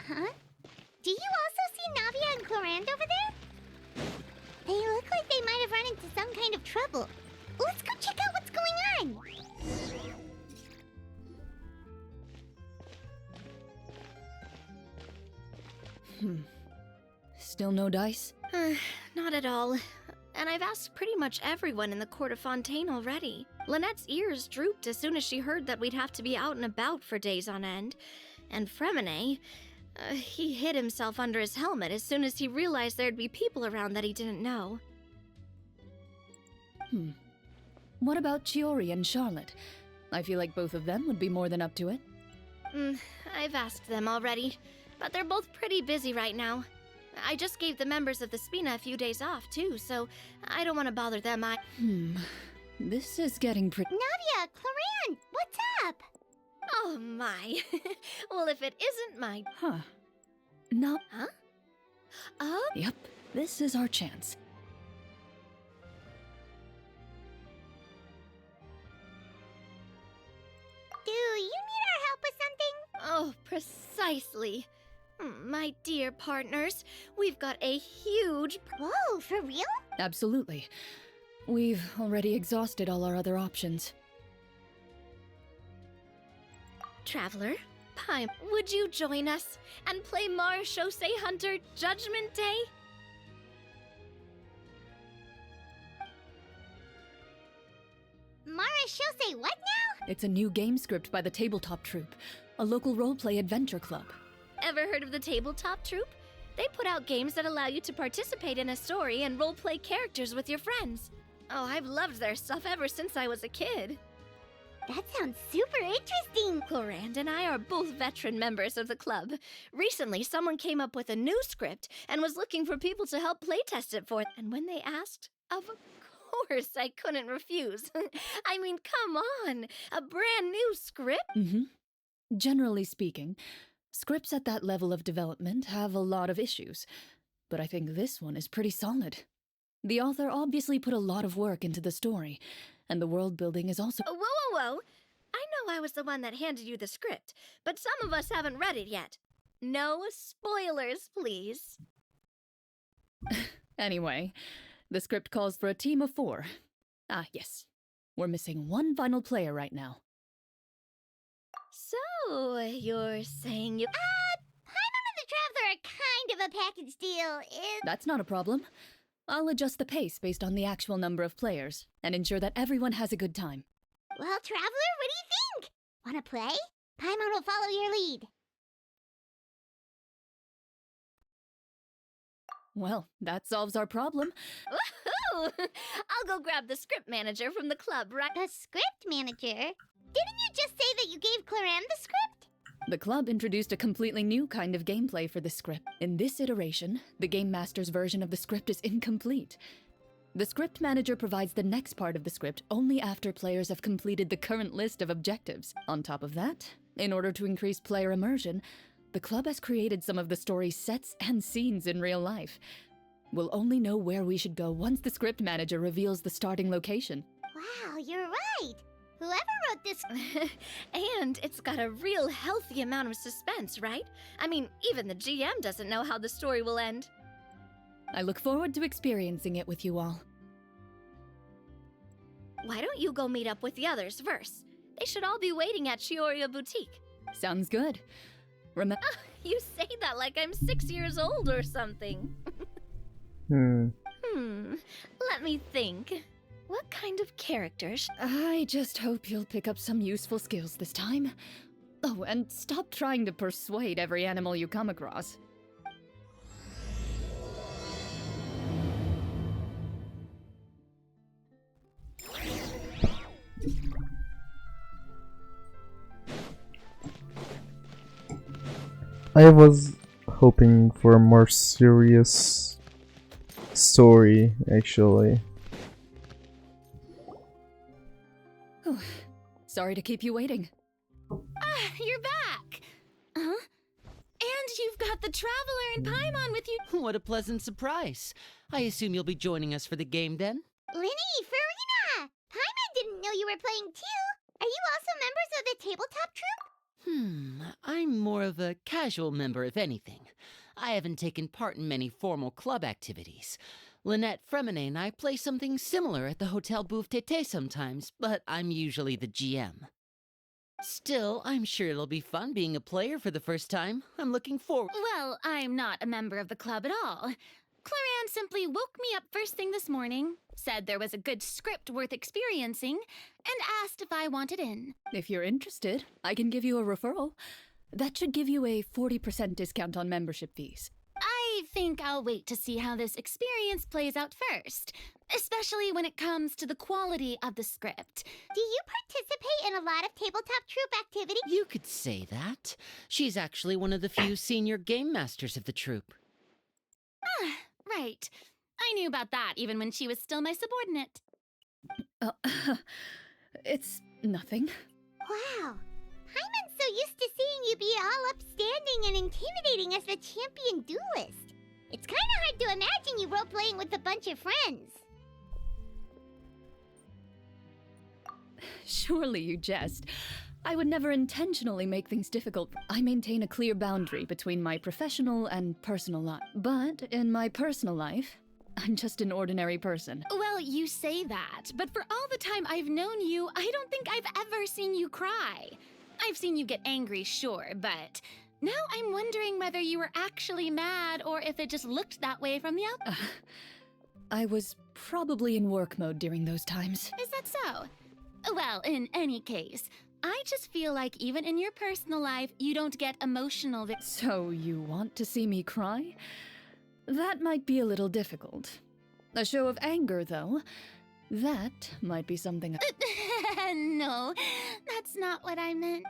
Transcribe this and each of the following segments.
Huh? Do you also see Navia and Clorinde over there? They look like they might have run into some kind of trouble. Let's go check out what's going on. Still no dice? Not at all. And I've asked pretty much everyone in the court of Fontaine already. Lynette's ears drooped as soon as she heard that we'd have to be out and about for days on end. And Fremine, he hid himself under his helmet as soon as he realized there'd be people around that he didn't know. What about Chiori and Charlotte? I feel like both of them would be more than up to it. I've asked them already, but they're both pretty busy right now. I just gave the members of the Spina a few days off, too, so I don't want to bother them. This is getting pretty... Navia, Clorinde, what's up? Oh, my. Well, if it isn't my... No. Huh? Oh? Yep, this is our chance. Do you need our help with something? Oh, precisely. My dear partners, we've got a huge... Whoa, for real? Absolutely. We've already exhausted all our other options. Traveler, Paimon, would you join us and play Marechaussee Hunter Judgment Day? Marechaussee what now? It's a new game script by the Tabletop Troupe, a local roleplay adventure club. Ever heard of the Tabletop Troupe? They put out games that allow you to participate in a story and roleplay characters with your friends. Oh, I've loved their stuff ever since I was a kid. That sounds super interesting. Clorinde and I are both veteran members of the club. Recently, someone came up with a new script and was looking for people to help playtest it for. And when they asked, of course I couldn't refuse. I mean, come on, a brand new script? Generally speaking, scripts at that level of development have a lot of issues, but I think this one is pretty solid. The author obviously put a lot of work into the story, and the world building is also... Whoa. I know I was the one that handed you the script, but some of us haven't read it yet. No spoilers, please. Anyway, the script calls for a team of 4. Ah, yes. We're missing one final player right now. So, you're saying you... Paimon and the Traveler are kind of a package deal. That's not a problem. I'll adjust the pace based on the actual number of players, and ensure that everyone has a good time. Well, Traveler, what do you think? Wanna play? Paimon will follow your lead. Well, that solves our problem. Woohoo! I'll go grab the script manager from the club, right? The script manager? Didn't you just say that you gave Clorinde the script? The club introduced a completely new kind of gameplay for the script. In this iteration, the Game Master's version of the script is incomplete. The script manager provides the next part of the script only after players have completed the current list of objectives. On top of that, in order to increase player immersion, the club has created some of the story's sets and scenes in real life. We'll only know where we should go once the script manager reveals the starting location. Wow, you're right. Whoever wrote this... And it's got a real healthy amount of suspense, right? I mean, even the GM doesn't know how the story will end. I look forward to experiencing it with you all. Why don't you go meet up with the others first? They should all be waiting at Chioria Boutique. Sounds good. You say that like I'm 6 years old or something. Let me think. What kind of characters? I just hope you'll pick up some useful skills this time. Oh, and stop trying to persuade every animal you come across. I was hoping for a more serious story, actually. Oh, sorry to keep you waiting. You're back! Huh? And you've got the Traveler and Paimon with you! What a pleasant surprise. I assume you'll be joining us for the game then? Linny, Farina! Paimon didn't know you were playing too. Are you also members of the Tabletop Troupe? I'm more of a casual member, if anything. I haven't taken part in many formal club activities. Lynette, Fremine, and I play something similar at the Hotel Bouffe Tété sometimes, but I'm usually the GM. Still, I'm sure it'll be fun being a player for the first time. I'm looking forward. Well, I'm not a member of the club at all. Clorinde simply woke me up first thing this morning, said there was a good script worth experiencing, and asked if I wanted in. If you're interested, I can give you a referral. That should give you a 40% discount on membership fees. I think I'll wait to see how this experience plays out first, especially when it comes to the quality of the script. Do you participate in a lot of tabletop troupe activities? You could say that. She's actually one of the few senior game masters of the troupe. Right. I knew about that even when she was still my subordinate. It's nothing. Wow. Paimon's so used to seeing you be all upstanding and intimidating as the champion duelist. It's kind of hard to imagine you role-playing with a bunch of friends. Surely you jest. I would never intentionally make things difficult. I maintain a clear boundary between my professional and personal life. But in my personal life, I'm just an ordinary person. Well, you say that, but for all the time I've known you, I don't think I've ever seen you cry. I've seen you get angry, sure, but now I'm wondering whether you were actually mad or if it just looked that way from the outside. I was probably in work mode during those times. Is that so? Well, in any case, I just feel like even in your personal life, you don't get emotional. So you want to see me cry? That might be a little difficult. A show of anger, though, that might be something No, that's not what I meant.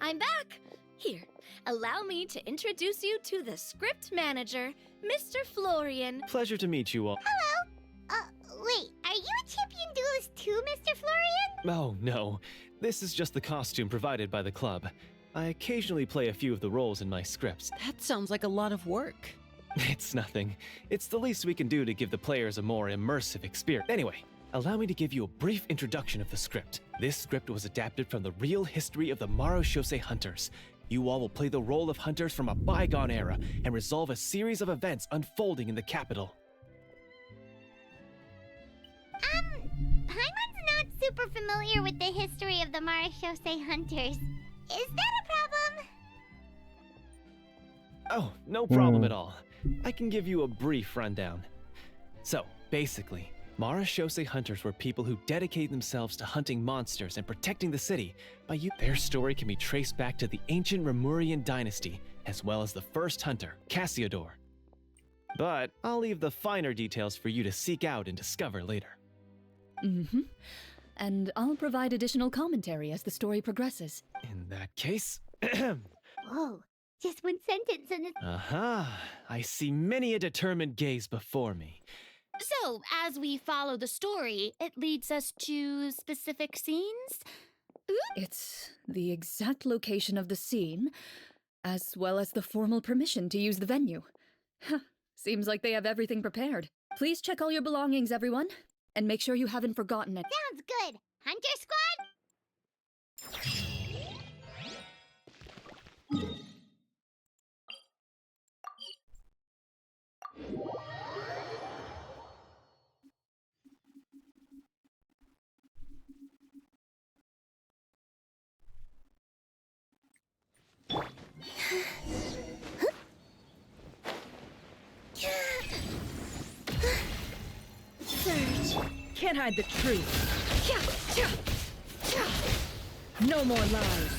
I'm back! Here, allow me to introduce you to the script manager, Mr. Florian. Pleasure to meet you all. Wait, are you a champion duelist too, Mr. Florian? Oh, no. This is just the costume provided by the club. I occasionally play a few of the roles in my scripts. That sounds like a lot of work. It's nothing. It's the least we can do to give the players a more immersive experience. Anyway, allow me to give you a brief introduction of the script. This script was adapted from the real history of the Marechaussee Hunters. You all will play the role of hunters from a bygone era and resolve a series of events unfolding in the capital. Paimon's not super familiar with the history of the Marechaussee Hunters. Is that a problem? Oh, no problem at all. I can give you a brief rundown. So, basically, Marechaussee Hunters were people who dedicated themselves to hunting monsters and protecting the city. Their story can be traced back to the ancient Remurian dynasty, as well as the first hunter, Cassiodor. But I'll leave the finer details for you to seek out and discover later. Mm-hmm. And I'll provide additional commentary as the story progresses. In that case... Whoa, just one sentence and it's... Aha! I see many a determined gaze before me. So, as we follow the story, it leads us to specific scenes? It's the exact location of the scene, as well as the formal permission to use the venue. Seems like they have everything prepared. Please check all your belongings, everyone, and make sure you haven't forgotten it. Sounds good. Hunter Squad? Can't hide the truth. No more lies.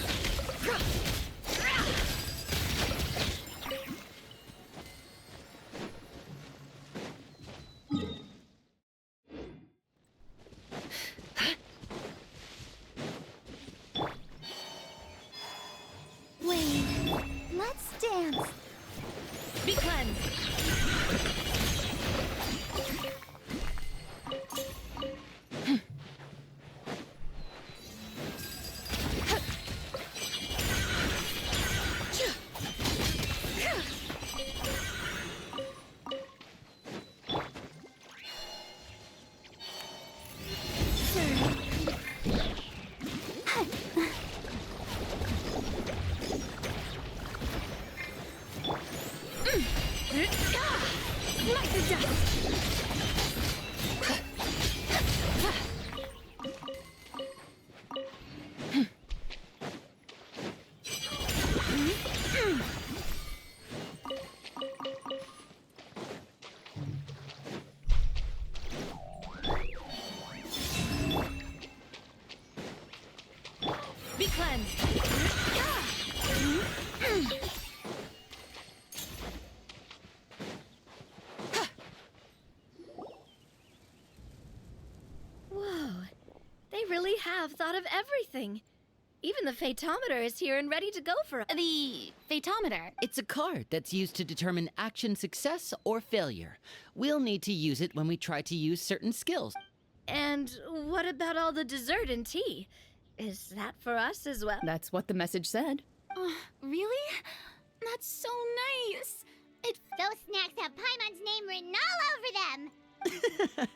Wait, let's dance. Be cleansed. to dust! Be cleansed! Whoa, they really have thought of everything. Even the Fatometer is here and ready to go for us. The Fatometer. It's a card that's used to determine action success or failure. We'll need to use it when we try to use certain skills. And what about all the dessert and tea? Is that for us as well? That's what the message said. Really? That's so nice. Those snacks have Paimon's name written all over them.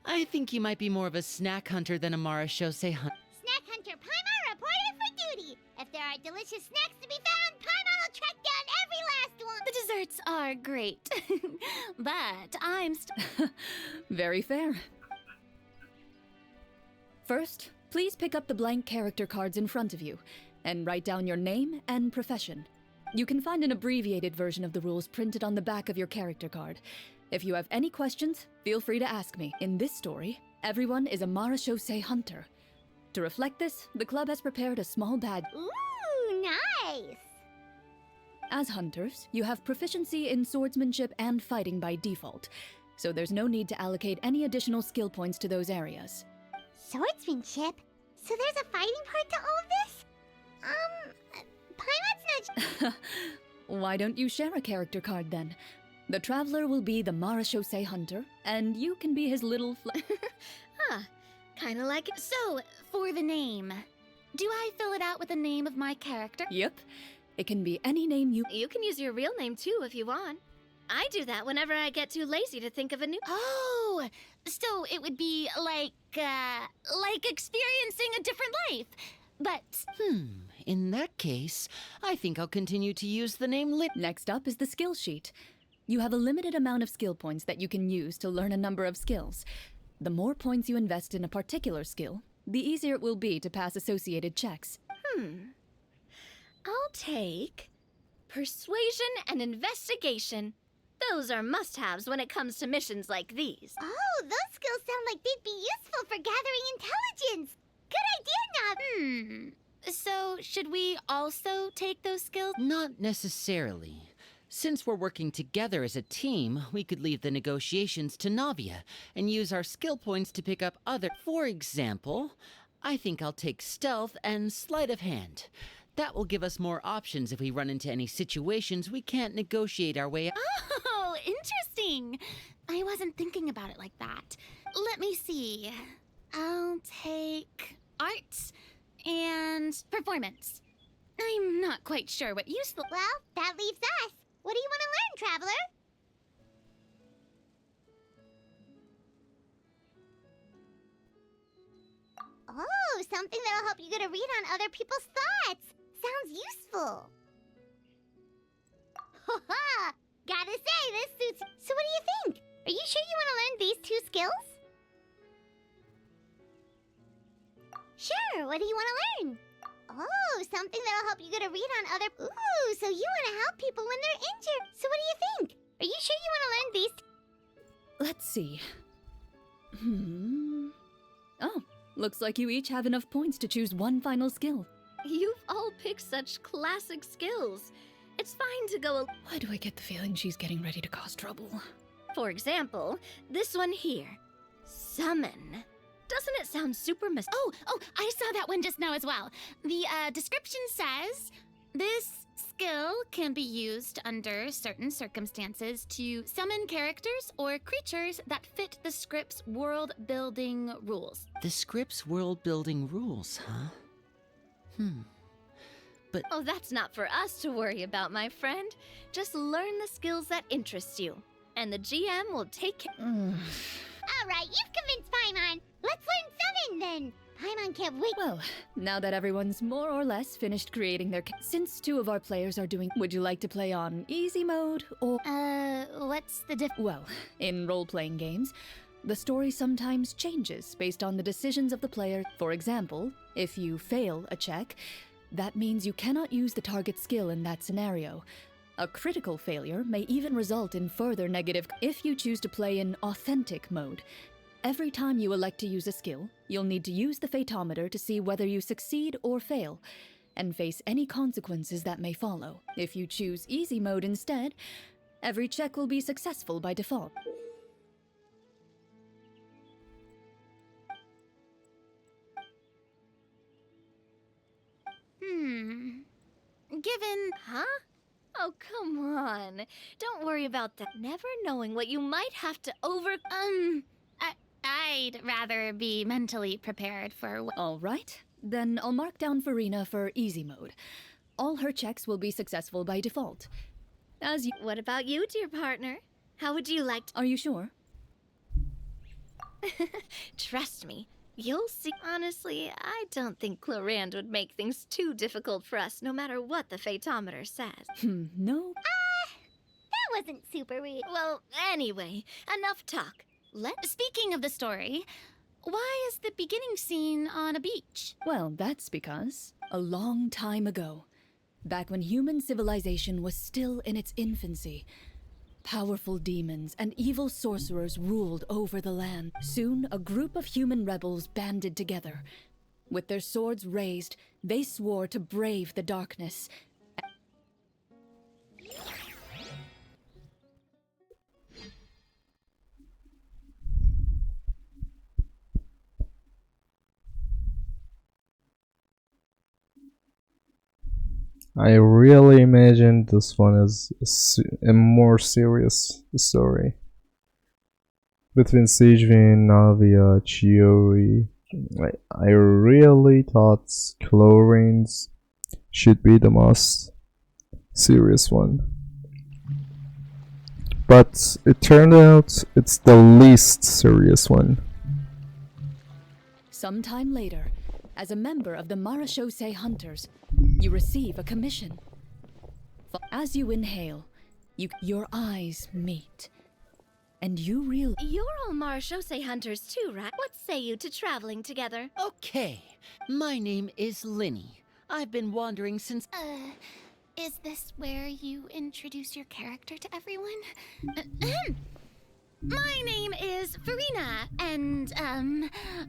I think you might be more of a snack hunter than a Mara Shosei hunter. Snack Hunter Paimon reported for duty. If there are delicious snacks to be found, Paimon will track down every last one. The desserts are great. But I'm Very fair. First, please pick up the blank character cards in front of you and write down your name and profession. You can find an abbreviated version of the rules printed on the back of your character card. If you have any questions, feel free to ask me. In this story, everyone is a Mara Shosei hunter. To reflect this, the club has prepared a small badge. Ooh, nice. As hunters, you have proficiency in swordsmanship and fighting by default, so there's no need to allocate any additional skill points to those areas. Swordsmanship? So there's a fighting part to all of this? Paimon's not... Why don't you share a character card then? The Traveler will be the Mara Shosei hunter, and you can be his little Kinda like it. So, for the name, do I fill it out with the name of my character? Yep. It can be any name you... You can use your real name too if you want. I do that whenever I get too lazy to think of a new... Oh, so it would be like experiencing a different life. But In that case, I think I'll continue to use the name Next up is the skill sheet. You have a limited amount of skill points that you can use to learn a number of skills. The more points you invest in a particular skill, the easier it will be to pass associated checks. I'll take persuasion and investigation. Those are must-haves when it comes to missions like these. Oh, those skills sound like they'd be useful for gathering intelligence. Good idea, Nod. So should we also take those skills? Not necessarily. Since we're working together as a team, we could leave the negotiations to Navia and use our skill points to pick up other... For example, I think I'll take stealth and sleight of hand. That will give us more options if we run into any situations we can't negotiate our way out. Oh, interesting. I wasn't thinking about it like that. Let me see. I'll take arts and performance. I'm not quite sure what useful... Well, that leaves us. What do you want to learn, Traveler? Oh, something that'll help you get a read on other people's thoughts. Sounds useful. Ha! Gotta say, this suits... So what do you think? Are you sure you want to learn these two skills? Sure, what do you want to learn? Oh, something that'll help you get a read on other... Ooh, so you want to help people when they're injured. So what do you think? Are you sure you want to learn these... Let's see. Oh, looks like you each have enough points to choose one final skill. You've all picked such classic skills. It's fine to go... Why do I get the feeling she's getting ready to cause trouble? For example, this one here. Summon. Doesn't it sound super Oh, I saw that one just now as well. The description says, this skill can be used under certain circumstances to summon characters or creatures that fit the script's world-building rules. The script's world-building rules, huh? But... Oh, that's not for us to worry about, my friend. Just learn the skills that interest you, and the GM will take care... All right, you've convinced Paimon. Let's learn summon, then. Paimon can't wait. Well, now that everyone's more or less finished creating their since 2 of our players are doing, would you like to play on easy mode or What's the diff- well, in role-playing games, the story sometimes changes based on the decisions of the player. For example, if you fail a check, that means you cannot use the target skill in that scenario. A critical failure may even result in further negative if you choose to play in authentic mode. Every time you elect to use a skill, you'll need to use the Fatometer to see whether you succeed or fail, and face any consequences that may follow. If you choose easy mode instead, every check will be successful by default. Given... Huh? Oh, come on. Don't worry about that. Never knowing what you might have to I'd rather be mentally prepared for what... All right, then I'll mark down Farina for easy mode. All her checks will be successful by default. As you... What about you, dear partner? How would you like to... Are you sure? Trust me, you'll see. Honestly, I don't think Clorinde would make things too difficult for us, no matter what the Fatometer says. No? That wasn't super weird. Well, anyway, enough talk. Speaking of the story, why is the beginning scene on a beach? Well, that's because, a long time ago, back when human civilization was still in its infancy, powerful demons and evil sorcerers ruled over the land. Soon, a group of human rebels banded together. With their swords raised, they swore to brave the darkness. I really imagined this one as a more serious story. Between Sejvin, Navia, Chiori, I really thought Clorine's should be the most serious one. But it turned out it's the least serious one. Sometime later, as a member of the Marashosei Hunters, you receive a commission. As you inhale, your eyes meet. And you realize... You're all Marashosei hunters too, right? What say you to traveling together? Okay, my name is Linny. I've been wandering since... Is this where you introduce your character to everyone? My name is Farina, and,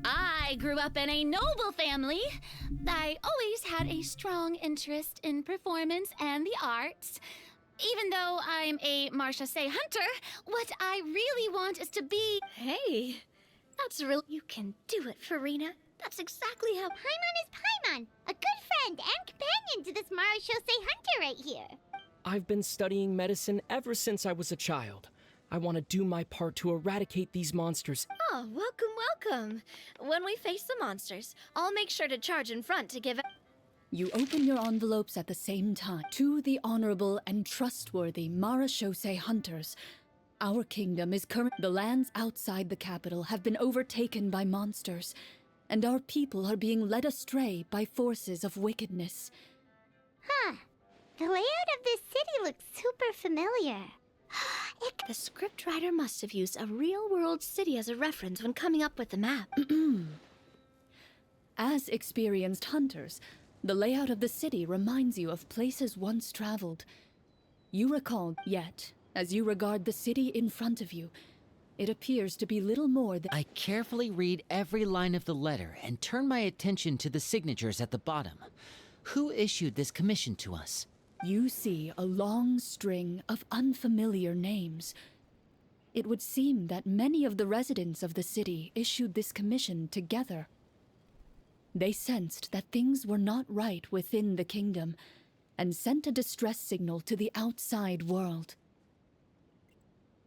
I grew up in a noble family. I always had a strong interest in performance and the arts. Even though I'm a Marashosei hunter, what I really want is to be... Hey, that's real. You can do it, Farina. That's exactly how... Paimon is Paimon, a good friend and companion to this Marashosei hunter right here. I've been studying medicine ever since I was a child. I want to do my part to eradicate these monsters. Oh, welcome. When we face the monsters, I'll make sure to charge in front to give... You open your envelopes at the same time. To the honorable and trustworthy Marashosei Hunters, our kingdom is current. The lands outside the capital have been overtaken by monsters, and our people are being led astray by forces of wickedness. Huh. The layout of this city looks super familiar. The scriptwriter must have used a real-world city as a reference when coming up with the map. As experienced hunters, the layout of the city reminds you of places once traveled. You recall, yet, as you regard the city in front of you, it appears to be little more than... I carefully read every line of the letter and turn my attention to the signatures at the bottom. Who issued this commission to us? You see a long string of unfamiliar names. It would seem that many of the residents of the city issued this commission together. They sensed that things were not right within the kingdom, and sent a distress signal to the outside world.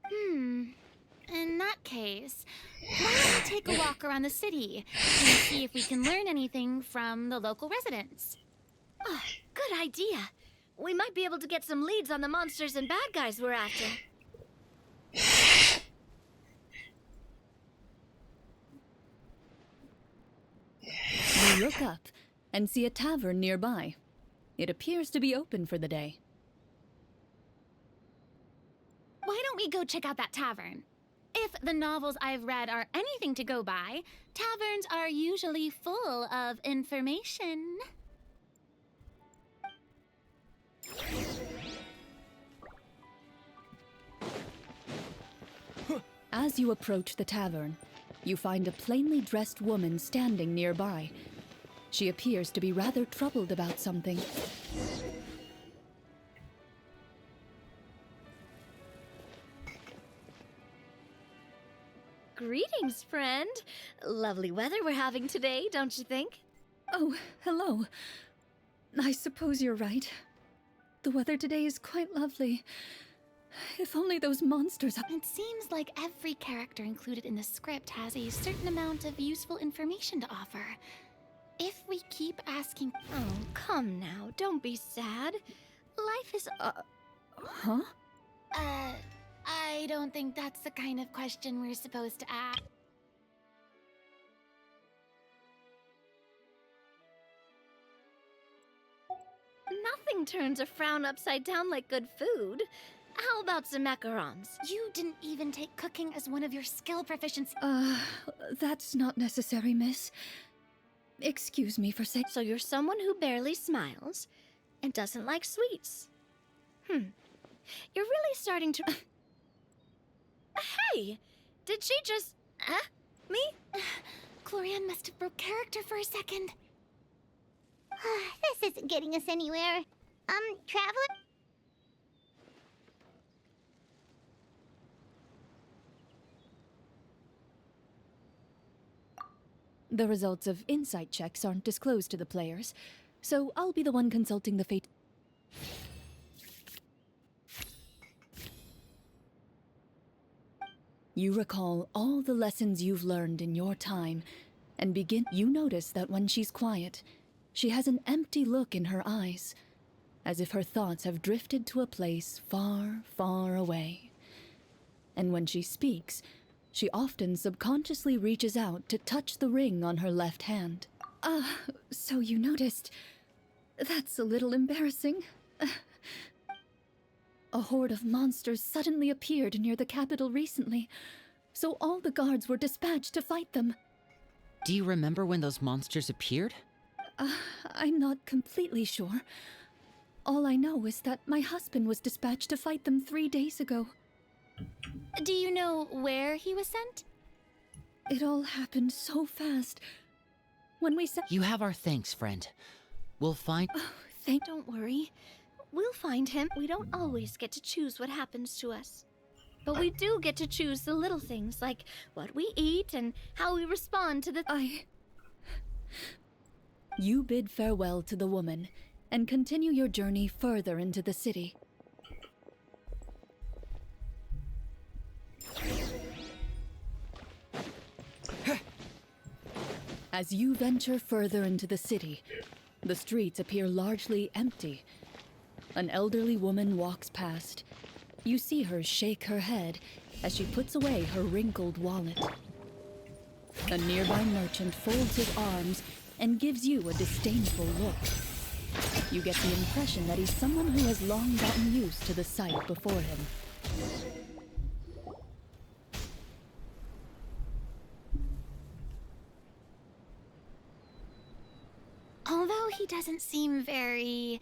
In that case, why don't we take a walk around the city and see if we can learn anything from the local residents? Oh, good idea. We might be able to get some leads on the monsters and bad guys we're after. look up and see a tavern nearby. It appears to be open for the day. Why don't we go check out that tavern? If the novels I've read are anything to go by, taverns are usually full of information. As you approach the tavern, you find a plainly dressed woman standing nearby. She appears to be rather troubled about something. Greetings, friend. Lovely weather we're having today, don't you think? Oh, hello. I suppose you're right. The weather today is quite lovely. If only those monsters... It seems like every character included in the script has a certain amount of useful information to offer. If we keep asking... Oh, come now, don't be sad. Life is... Huh? I don't think that's the kind of question we're supposed to ask. Nothing turns a frown upside down like good food. How about some macarons? You didn't even take cooking as one of your skill proficiencies. That's not necessary, miss. Excuse me for saying... So you're someone who barely smiles and doesn't like sweets. You're really starting to... Hey! Did she just... Me? Clorinde must have broke character for a second. This isn't getting us anywhere. Traveler? The results of insight checks aren't disclosed to the players, so I'll be the one consulting the fate... You recall all the lessons you've learned in your time, and begin... You notice that when she's quiet, she has an empty look in her eyes, as if her thoughts have drifted to a place far, far away. And when she speaks, she often subconsciously reaches out to touch the ring on her left hand. So you noticed. That's a little embarrassing. A horde of monsters suddenly appeared near the capital recently, so all the guards were dispatched to fight them. Do you remember when those monsters appeared? I'm not completely sure. All I know is that my husband was dispatched to fight them 3 days ago. Do you know where he was sent? It all happened so fast. When we said... You have our thanks, friend. We'll find... Oh, Don't worry. We'll find him. We don't always get to choose what happens to us. But we do get to choose the little things, like what we eat and how we respond to the... You bid farewell to the woman, and continue your journey further into the city. As you venture further into the city, the streets appear largely empty. An elderly woman walks past. You see her shake her head as she puts away her wrinkled wallet. A nearby merchant folds his arms and gives you a disdainful look. You get the impression that he's someone who has long gotten used to the sight before him. Although he doesn't seem very...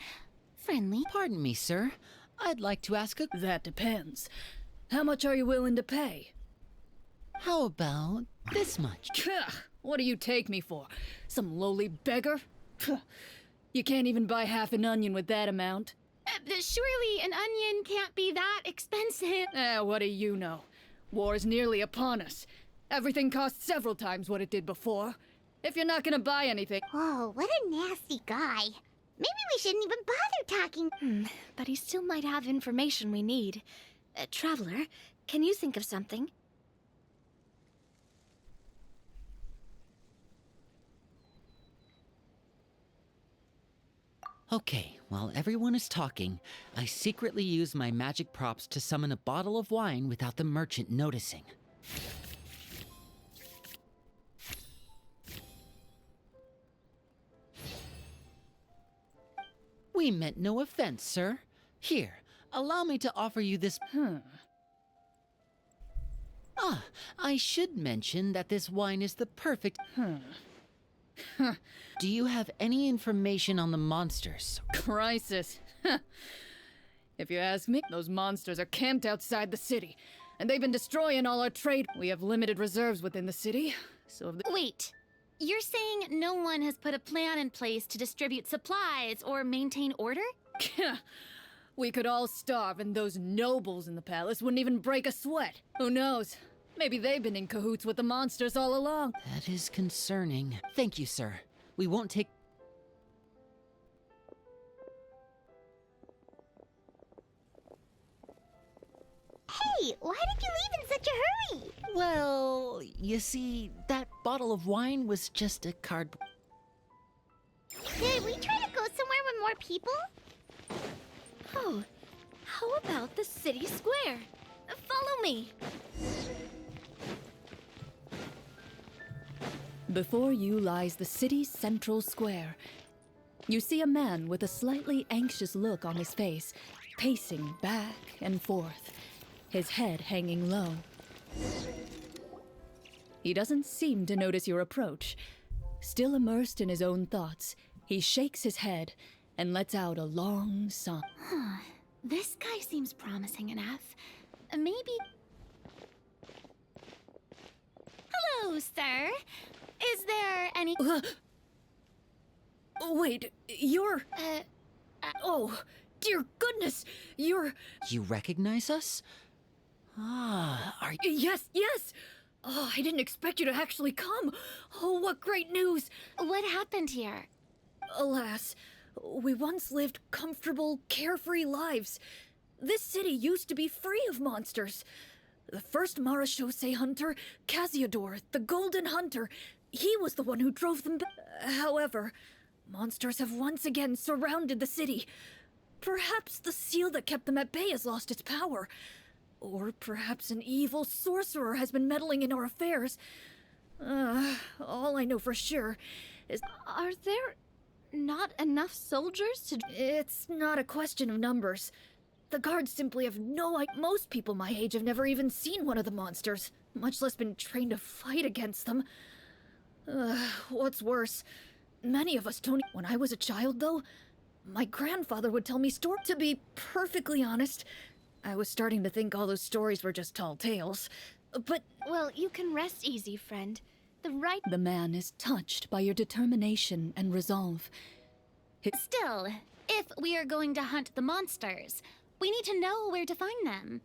friendly. Pardon me, sir. I'd like to ask a... That depends. How much are you willing to pay? How about this much? What do you take me for? Some lowly beggar? You can't even buy half an onion with that amount. Surely an onion can't be that expensive. What do you know? War's nearly upon us. Everything costs several times what it did before. If you're not gonna buy anything... Whoa, what a nasty guy. Maybe we shouldn't even bother talking. But he still might have information we need. Traveler, can you think of something? Okay, while everyone is talking, I secretly use my magic props to summon a bottle of wine without the merchant noticing. We meant no offense, sir. Here, allow me to offer you this. Ah, I should mention that this wine is the perfect. Do you have any information on the monsters? Crisis. If you ask me, those monsters are camped outside the city, and they've been destroying all our trade. We have limited reserves within the city, so if Wait, you're saying no one has put a plan in place to distribute supplies or maintain order? we could all starve, and those nobles in the palace wouldn't even break a sweat. Who knows? Maybe they've been in cahoots with the monsters all along. That is concerning. Thank you, sir. We won't take. Hey, why did you leave in such a hurry? Well, you see, that bottle of wine was just a card. Did we try to go somewhere with more people? Oh, how about the city square? Follow me. Before you lies the city's central square. You see a man with a slightly anxious look on his face, pacing back and forth, his head hanging low. He doesn't seem to notice your approach. Still immersed in his own thoughts, he shakes his head and lets out a long sigh. This guy seems promising enough. Maybe... Hello, sir. Is there any... Wait, you're... Oh, dear goodness, you're... You recognize us? Ah, are you... Yes, yes! Oh, I didn't expect you to actually come. Oh, what great news! What happened here? Alas, we once lived comfortable, carefree lives. This city used to be free of monsters. The first Marashose hunter, Casiodor, the Golden Hunter, he was the one who drove them back. However, monsters have once again surrounded the city. Perhaps the seal that kept them at bay has lost its power. Or perhaps an evil sorcerer has been meddling in our affairs. All I know for sure is... Are there not enough soldiers to... It's not a question of numbers. The guards simply have no idea. Most people my age have never even seen one of the monsters, much less been trained to fight against them. What's worse, many of us don't... When I was a child, though, my grandfather would tell me stories. To be perfectly honest, I was starting to think all those stories were just tall tales. But... Well, you can rest easy, friend. The man is touched by your determination and resolve. Still, if we are going to hunt the monsters, we need to know where to find them.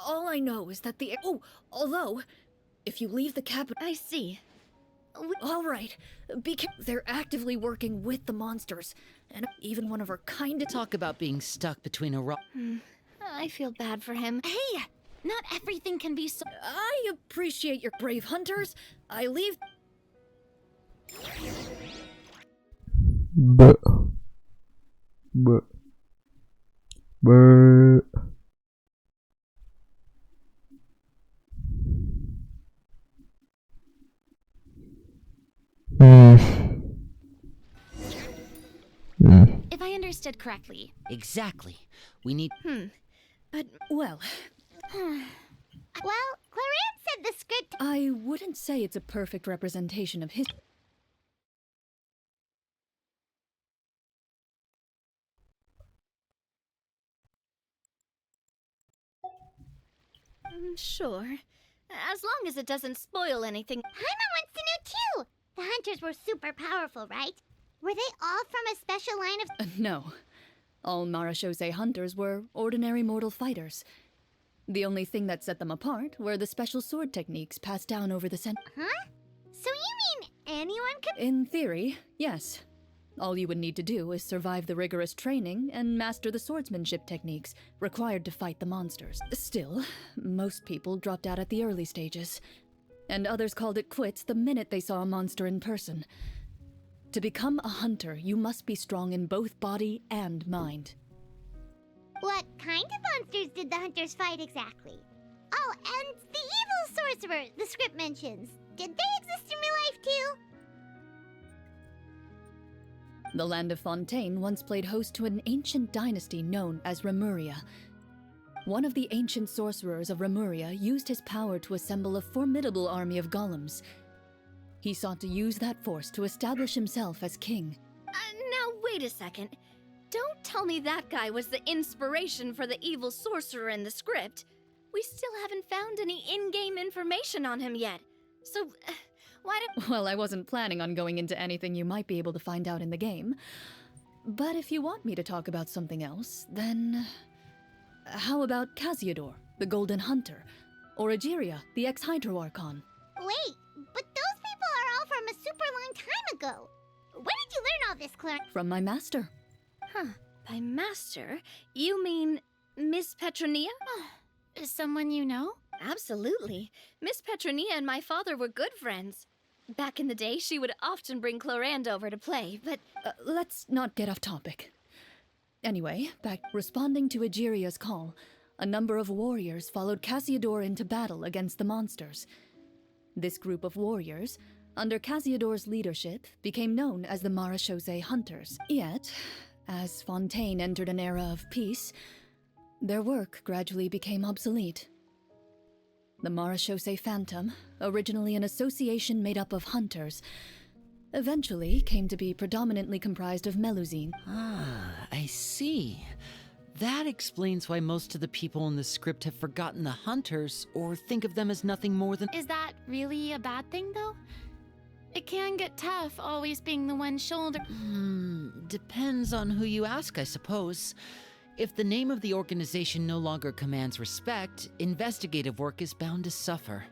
All I know is that the... Oh, although, if you leave the capital... I see. All right, they're actively working with the monsters, and even one of our kind... Talk about being stuck between a rock... I feel bad for him. Hey, not everything can be so... I appreciate your brave hunters. I leave... But... If I understood correctly. Exactly. We need... But, well... Well, Clorinde said the script... I wouldn't say it's a perfect representation of his... Sure. As long as it doesn't spoil anything. Paimon wants to know too! The hunters were super powerful, right? Were they all from a special line of... No. All Marashose hunters were ordinary mortal fighters. The only thing that set them apart were the special sword techniques passed down over the centuries. Huh? So you mean anyone could... In theory, yes. All you would need to do is survive the rigorous training and master the swordsmanship techniques required to fight the monsters. Still, most people dropped out at the early stages, and others called it quits the minute they saw a monster in person. To become a hunter, you must be strong in both body and mind. What kind of monsters did the hunters fight exactly? Oh, and the evil sorcerer the script mentions. Did they exist in real life too? The land of Fontaine once played host to an ancient dynasty known as Remuria. One of the ancient sorcerers of Remuria used his power to assemble a formidable army of golems. He sought to use that force to establish himself as king. Now wait a second. Don't tell me that guy was the inspiration for the evil sorcerer in the script. We still haven't found any in-game information on him yet. So, why don't... Well, I wasn't planning on going into anything you might be able to find out in the game. But if you want me to talk about something else, then... How about Casiodor, the Golden Hunter? Or Egeria, the ex-Hydro-Archon? Wait, but those people are all from a super long time ago. Where did you learn all this, Clorinde? From my master. Huh. By master, you mean Miss Petronia? Is someone you know? Absolutely. Miss Petronia and my father were good friends. Back in the day, she would often bring Clorinde over to play, but... Let's not get off topic. Anyway, back responding to Egeria's call, a number of warriors followed Casiodor into battle against the monsters. This group of warriors, under Casiodor's leadership, became known as the Marechaussee Hunters. Yet, as Fontaine entered an era of peace, their work gradually became obsolete. The Marechaussee Phantom, originally an association made up of hunters, eventually came to be predominantly comprised of Melusine. Ah, I see. That explains why most of the people in the script have forgotten the hunters or think of them as nothing more than... Is that really a bad thing, though? It can get tough always being the one shoulder... Depends on who you ask, I suppose. If the name of the organization no longer commands respect, investigative work is bound to suffer.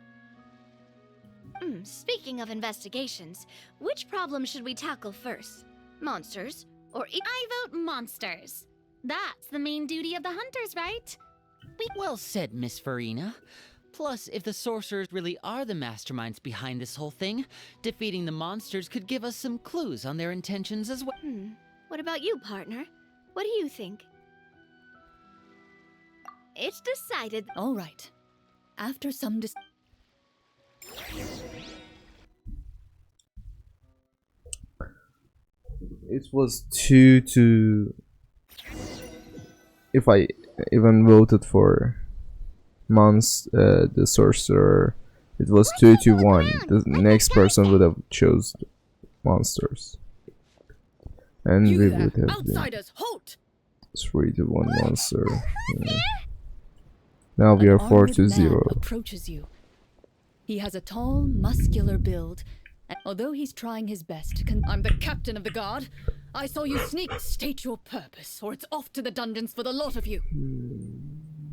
Speaking of investigations, which problem should we tackle first? Monsters or... I vote monsters. That's the main duty of the hunters, right? Well said, Miss Farina. Plus, if the sorcerers really are the masterminds behind this whole thing, defeating the monsters could give us some clues on their intentions as well. What about you, partner? What do you think? It's decided. All right. After some It was 2 to... If I even voted for the sorcerer, it was 2 to 1. The next person would have chose monsters. And we would have been Outsiders, halt! 3 to 1 monster. Yeah. Now we are 4 to 0. Approaches you. He has a tall, muscular build. Although he's trying his best to I'm the captain of the guard. I saw you sneak. State your purpose, or it's off to the dungeons for the lot of you.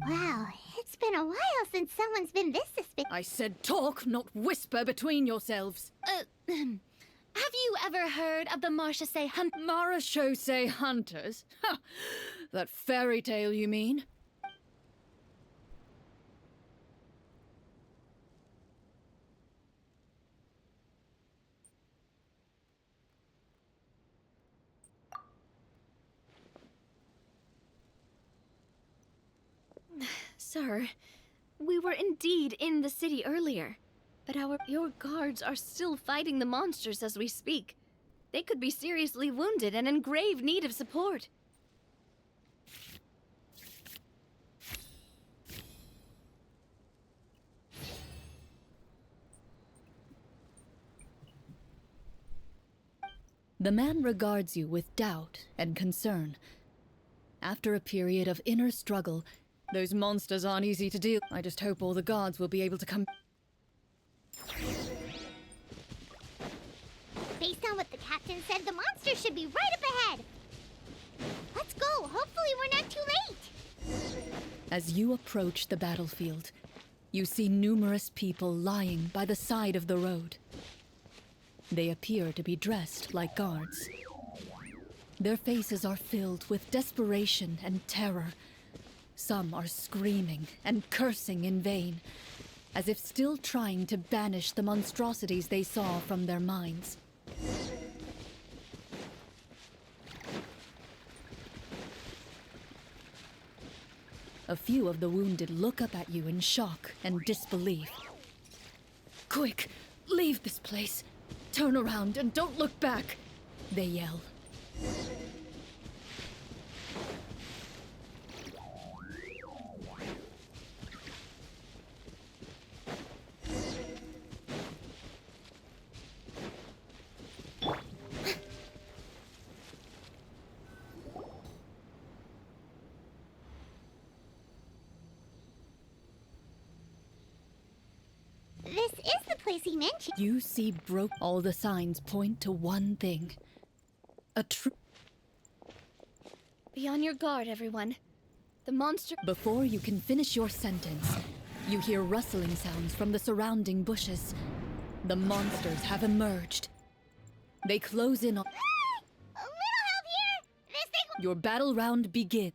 Wow, it's been a while since someone's been this suspicious. I said talk, not whisper between yourselves. Have you ever heard of the Marechaussee Marechaussee Hunters? Ha! That fairy tale, you mean? Sir, we were indeed in the city earlier, but your guards are still fighting the monsters as we speak. They could be seriously wounded and in grave need of support. The man regards you with doubt and concern. After a period of inner struggle, those monsters aren't easy to deal. I just hope all the guards will be able to come. Based on what the captain said, the monster should be right up ahead. Let's go. Hopefully we're not too late. As you approach the battlefield, you see numerous people lying by the side of the road. They appear to be dressed like guards. Their faces are filled with desperation and terror. Some are screaming and cursing in vain, as if still trying to banish the monstrosities they saw from their minds. A few of the wounded look up at you in shock and disbelief. Quick, leave this place. Turn around and don't look back, they yell. This is the place he mentioned. You see all the signs point to one thing. A true... Be on your guard, everyone. The monster... Before you can finish your sentence, you hear rustling sounds from the surrounding bushes. The monsters have emerged. They close in on... A little help here! This thing... Your battle round begins.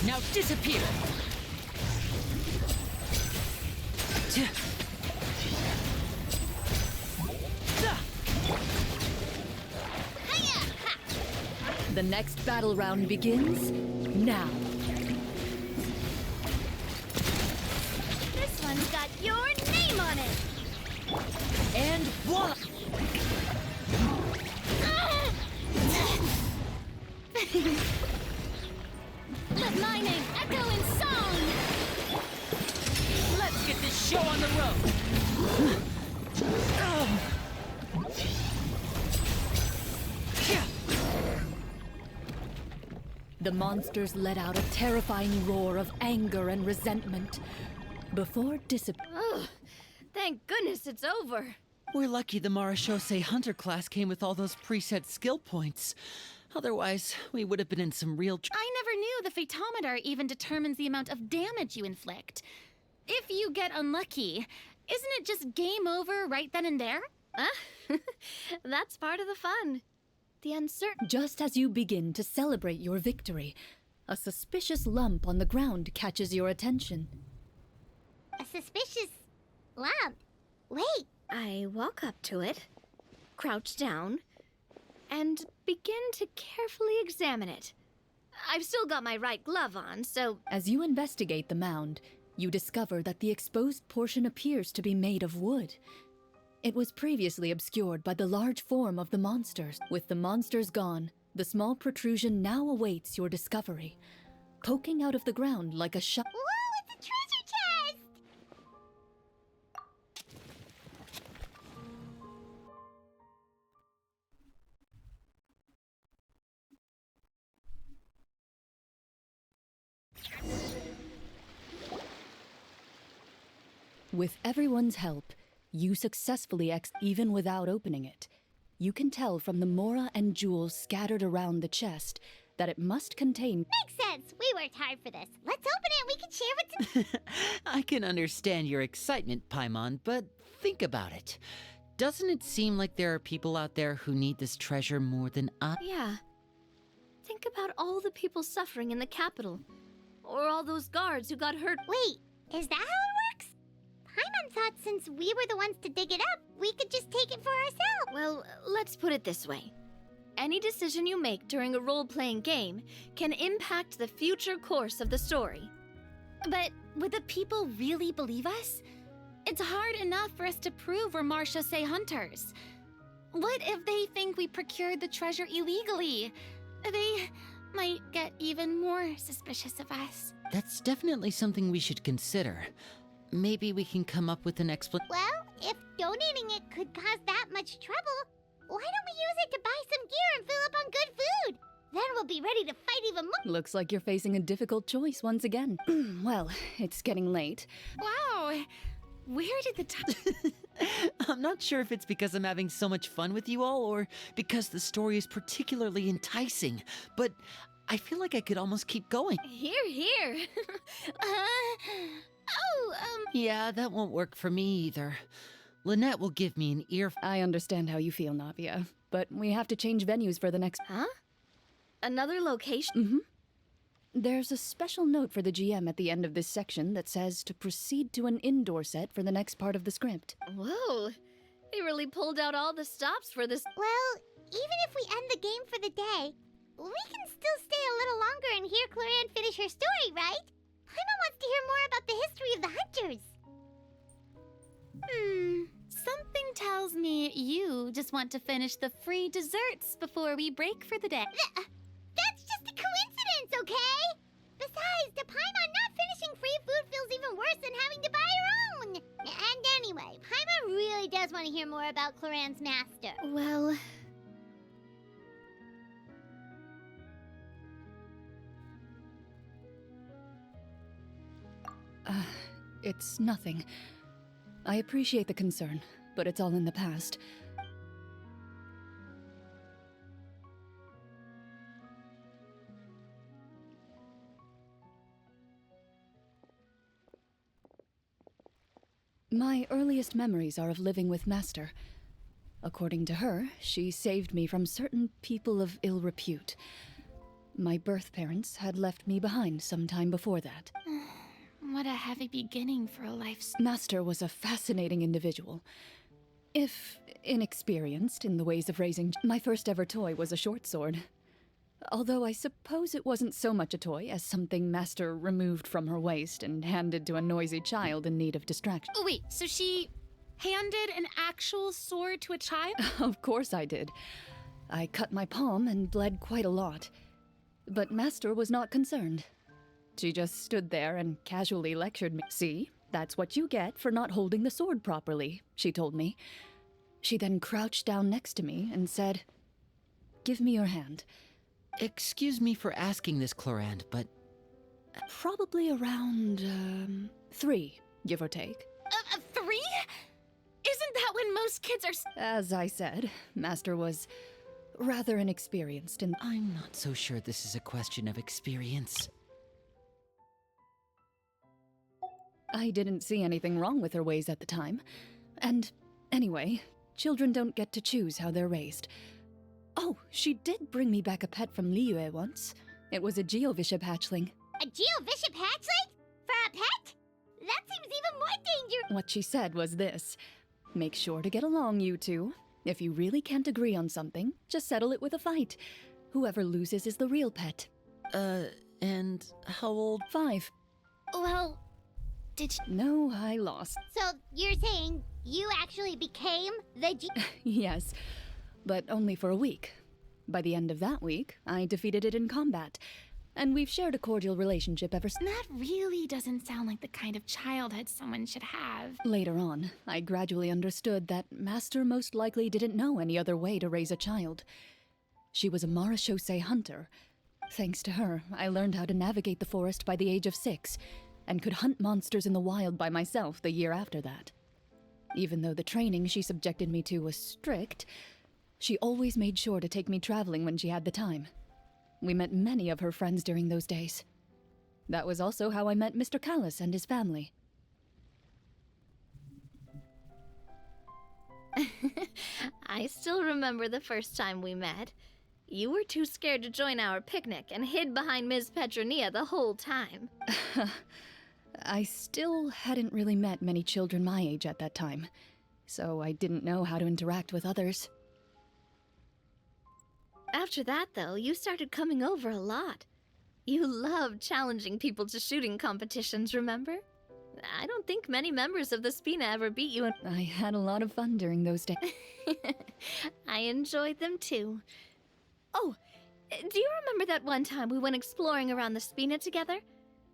Now disappear! The next battle round begins now. This one's got your name on it! And voila! Let my name echo in song! Let's get this show on the road! The monsters let out a terrifying roar of anger and resentment before disappearing. Oh, thank goodness it's over. We're lucky the Marashose Hunter class came with all those preset skill points. Otherwise, we would have been in some real I never knew the photometer even determines the amount of damage you inflict. If you get unlucky, isn't it just game over right then and there? That's part of the fun. The uncertain... Just as you begin to celebrate your victory, a suspicious lump on the ground catches your attention. A suspicious lump. Wait. I walk up to it, crouch down, and begin to carefully examine it. I've still got my right glove on, so... As you investigate the mound, you discover that the exposed portion appears to be made of wood. It was previously obscured by the large form of the monsters. With the monsters gone, the small protrusion now awaits your discovery. Poking out of the ground like a shot. Whoa, it's a treasure chest! With everyone's help, you successfully even without opening it. You can tell from the mora and jewels scattered around the chest that it must contain... Makes sense. We worked hard for this. Let's open it and we can share what's... I can understand your excitement, Paimon, but think about it. Doesn't it seem like there are people out there who need this treasure more than I? Yeah. Think about all the people suffering in the capital. Or all those guards who got hurt. Wait, is that how it works? Paimon thought since we were the ones to dig it up, we could just take it for ourselves. Well, let's put it this way. Any decision you make during a role-playing game can impact the future course of the story. But would the people really believe us? It's hard enough for us to prove we're Marashose hunters. What if they think we procured the treasure illegally? They might get even more suspicious of us. That's definitely something we should consider. Maybe we can come up with an explanation. Well, if donating it could cause that much trouble, why don't we use it to buy some gear and fill up on good food? Then we'll be ready to fight even more. Looks like you're facing a difficult choice once again. Well, it's getting late. Wow, where did the time... I'm not sure if it's because I'm having so much fun with you all or because the story is particularly enticing, but I feel like I could almost keep going. Here, here. Yeah, that won't work for me either. Lynette will give me an ear. I understand how you feel, Navia, but we have to change venues for the next... Huh? Another location? Mm-hmm. There's a special note for the GM at the end of this section that says to proceed to an indoor set for the next part of the script. Whoa, they really pulled out all the stops for this. Well, even if we end the game for the day, We can still stay a little longer and hear Clorinde finish her story, right? Paimon wants to hear more about the history of the hunters. Something tells me you just want to finish the free desserts before we break for the day. That's just a coincidence, okay? Besides, to Paimon, not finishing free food feels even worse than having to buy her own. And anyway, Paimon really does want to hear more about Clorinde's master. Well, It's nothing. I appreciate the concern, but it's all in the past. My earliest memories are of living with Master. According to her, she saved me from certain people of ill repute. My birth parents had left me behind some time before that. What a heavy beginning for a life. Master was a fascinating individual. If inexperienced in the ways of raising... My first ever toy was a short sword. Although I suppose it wasn't so much a toy as something Master removed from her waist and handed to a noisy child in need of distraction. Oh, wait, so she handed an actual sword to a child? Of course I did. I cut my palm and bled quite a lot. But Master was not concerned. She just stood there and casually lectured me. See, that's what you get for not holding the sword properly, she told me. She then crouched down next to me and said, "Give me your hand." Excuse me for asking this, Clorinde, but Probably around, 3, give or take. 3? Isn't that when most kids are... As I said, Master was rather inexperienced in... I'm not so sure this is a question of experience. I didn't see anything wrong with her ways at the time. And anyway, children don't get to choose how they're raised. Oh, she did bring me back a pet from Liyue once. It was a Geovishap hatchling. A Geovishap hatchling? For a pet? That seems even more dangerous. What she said was this: make sure to get along, you two. If you really can't agree on something, just settle it with a fight. Whoever loses is the real pet. And how old? 5. Well, did you... No, I lost. So you're saying you actually became the Yes, but only for a week. By the end of that week, I defeated it in combat, and we've shared a cordial relationship ever since. That really doesn't sound like the kind of childhood someone should have. Later on, I gradually understood that Master most likely didn't know any other way to raise a child. She was a Marashosei hunter. Thanks to her, I learned how to navigate the forest by the age of 6, and could hunt monsters in the wild by myself the year after that. Even though the training she subjected me to was strict, she always made sure to take me traveling when she had the time. We met many of her friends during those days. That was also how I met Mr. Callis and his family. I still remember the first time we met. You were too scared to join our picnic and hid behind Ms. Petronia the whole time. I still hadn't really met many children my age at that time, so I didn't know how to interact with others. After that, though, you started coming over a lot. You loved challenging people to shooting competitions, remember? I don't think many members of the Spina ever beat you in... I had a lot of fun during those days. I enjoyed them too. Oh, do you remember that one time we went exploring around the Spina together?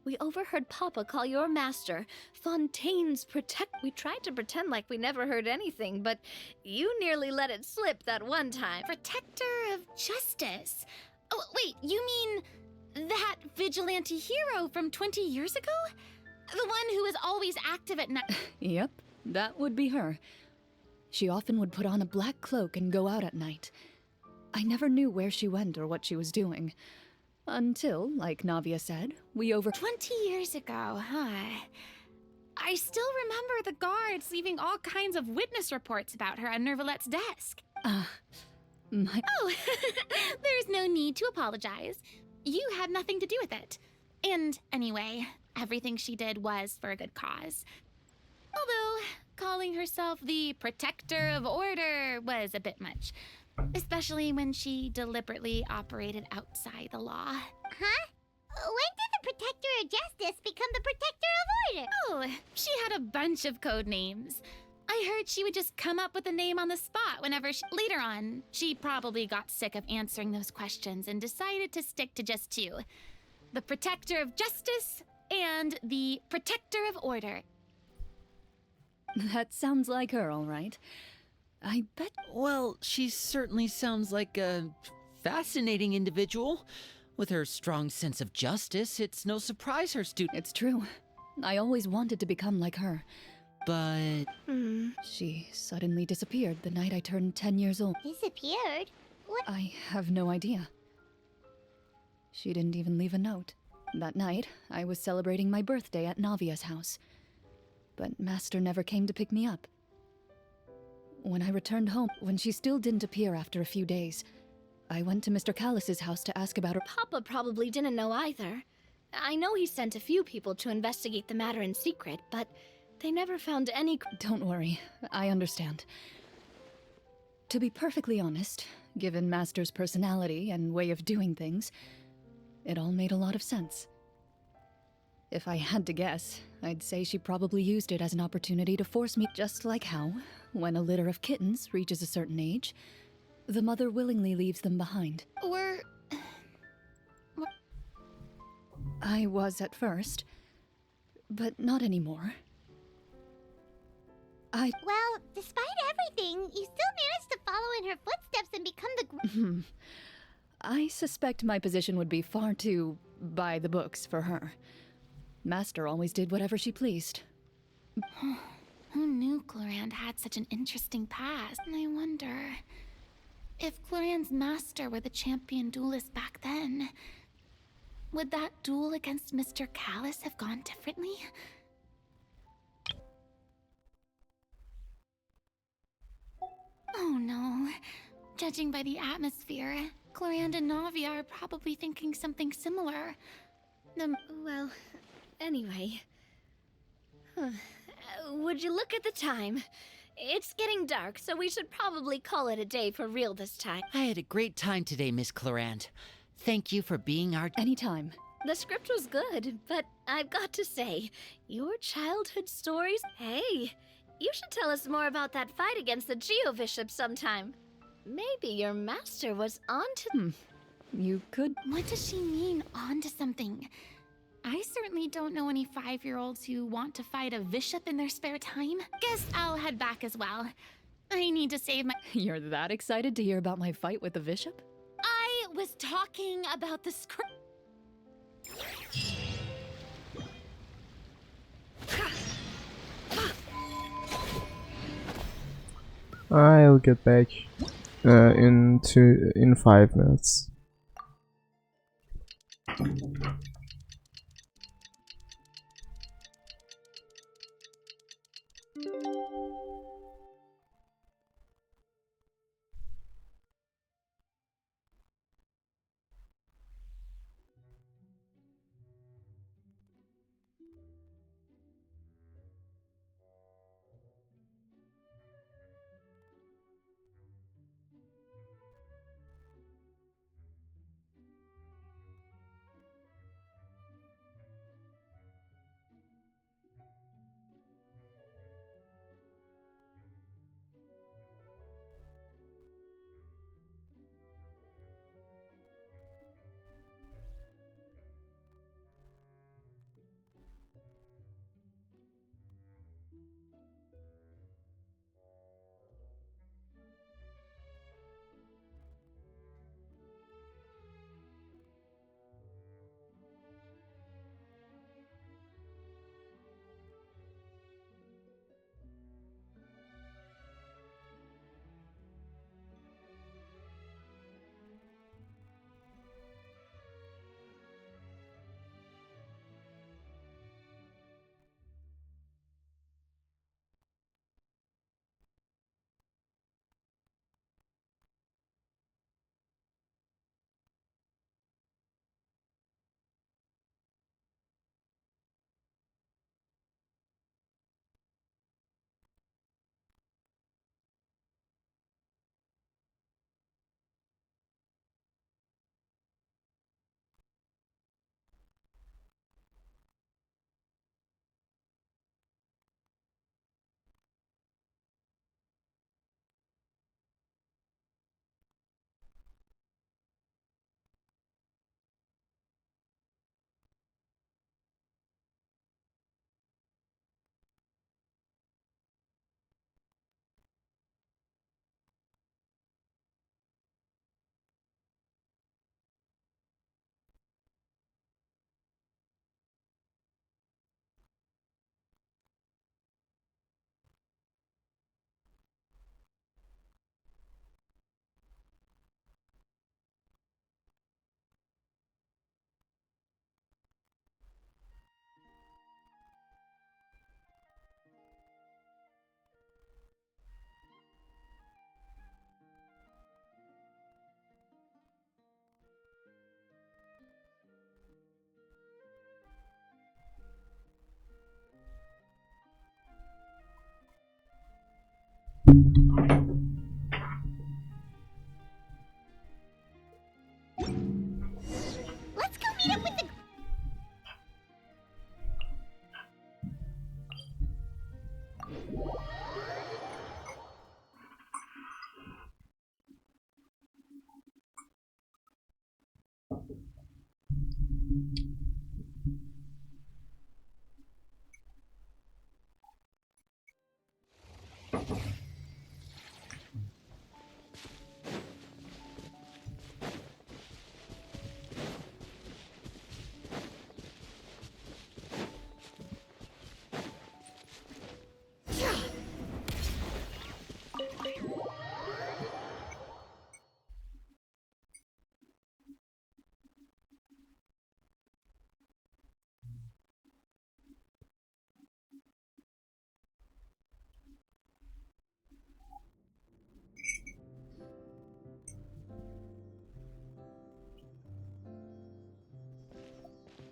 We overheard Papa call your master Fontaine's Protect. We tried to pretend like we never heard anything, but you nearly let it slip that one time. Protector of justice. Oh, wait, you mean that vigilante hero from 20 years ago? The one who was always active at night? Yep, that would be her. She often would put on a black cloak and go out at night. I never knew where she went or what she was doing. Until, like Navia said, we 20 years ago, huh? I still remember the guards leaving all kinds of witness reports about her on Nervalette's desk. Oh, there's no need to apologize. You had nothing to do with it. And anyway, everything she did was for a good cause. Although, calling herself the protector of order was a bit much. Especially when she deliberately operated outside the law. Huh? When did the Protector of Justice become the Protector of Order? Oh, she had a bunch of code names. I heard she would just come up with a name on the spot whenever later on, she probably got sick of answering those questions and decided to stick to just two. The Protector of Justice and the Protector of Order. That sounds like her, all right. I bet. Well, she certainly sounds like a fascinating individual. With her strong sense of justice, it's no surprise her student. It's true. I always wanted to become like her. But She suddenly disappeared the night I turned 10 years old. Disappeared? What? I have no idea. She didn't even leave a note. That night, I was celebrating my birthday at Navia's house. But Master never came to pick me up. When I returned home, when she still didn't appear after a few days, I went to Mr. Callus's house to ask about her. Papa probably didn't know either. I know he sent a few people to investigate the matter in secret, but they never found any. Don't worry, I understand. To be perfectly honest, given Master's personality and way of doing things, it all made a lot of sense. If I had to guess, I'd say she probably used it as an opportunity to force me, just like how, when a litter of kittens reaches a certain age, the mother willingly leaves them behind. Or I was at first, but not anymore. Well, despite everything, you still managed to follow in her footsteps and become the I suspect my position would be far too by the books for her. Master always did whatever she pleased. who knew Clorinde had such an interesting past? And I wonder if Clorinde's master were the champion duelist back then, would that duel against Mr. Callus have gone differently? Oh no. Judging by the atmosphere, Clorinde and Navia are probably thinking something similar. Well, anyway. Would you look at the time? It's getting dark, so we should probably call it a day for real this time. I had a great time today, Miss Clorinde. Thank you for being our... Anytime. The script was good, but I've got to say, your childhood stories... Hey, you should tell us more about that fight against the Geo-Bishop sometime. Maybe your master was onto... You could... What does she mean, on to something? I certainly don't know any 5-year-olds who want to fight a bishop in their spare time. Guess I'll head back as well. I need to save my... You're that excited to hear about my fight with the bishop? I was talking about the script. I'll get back in 5 minutes.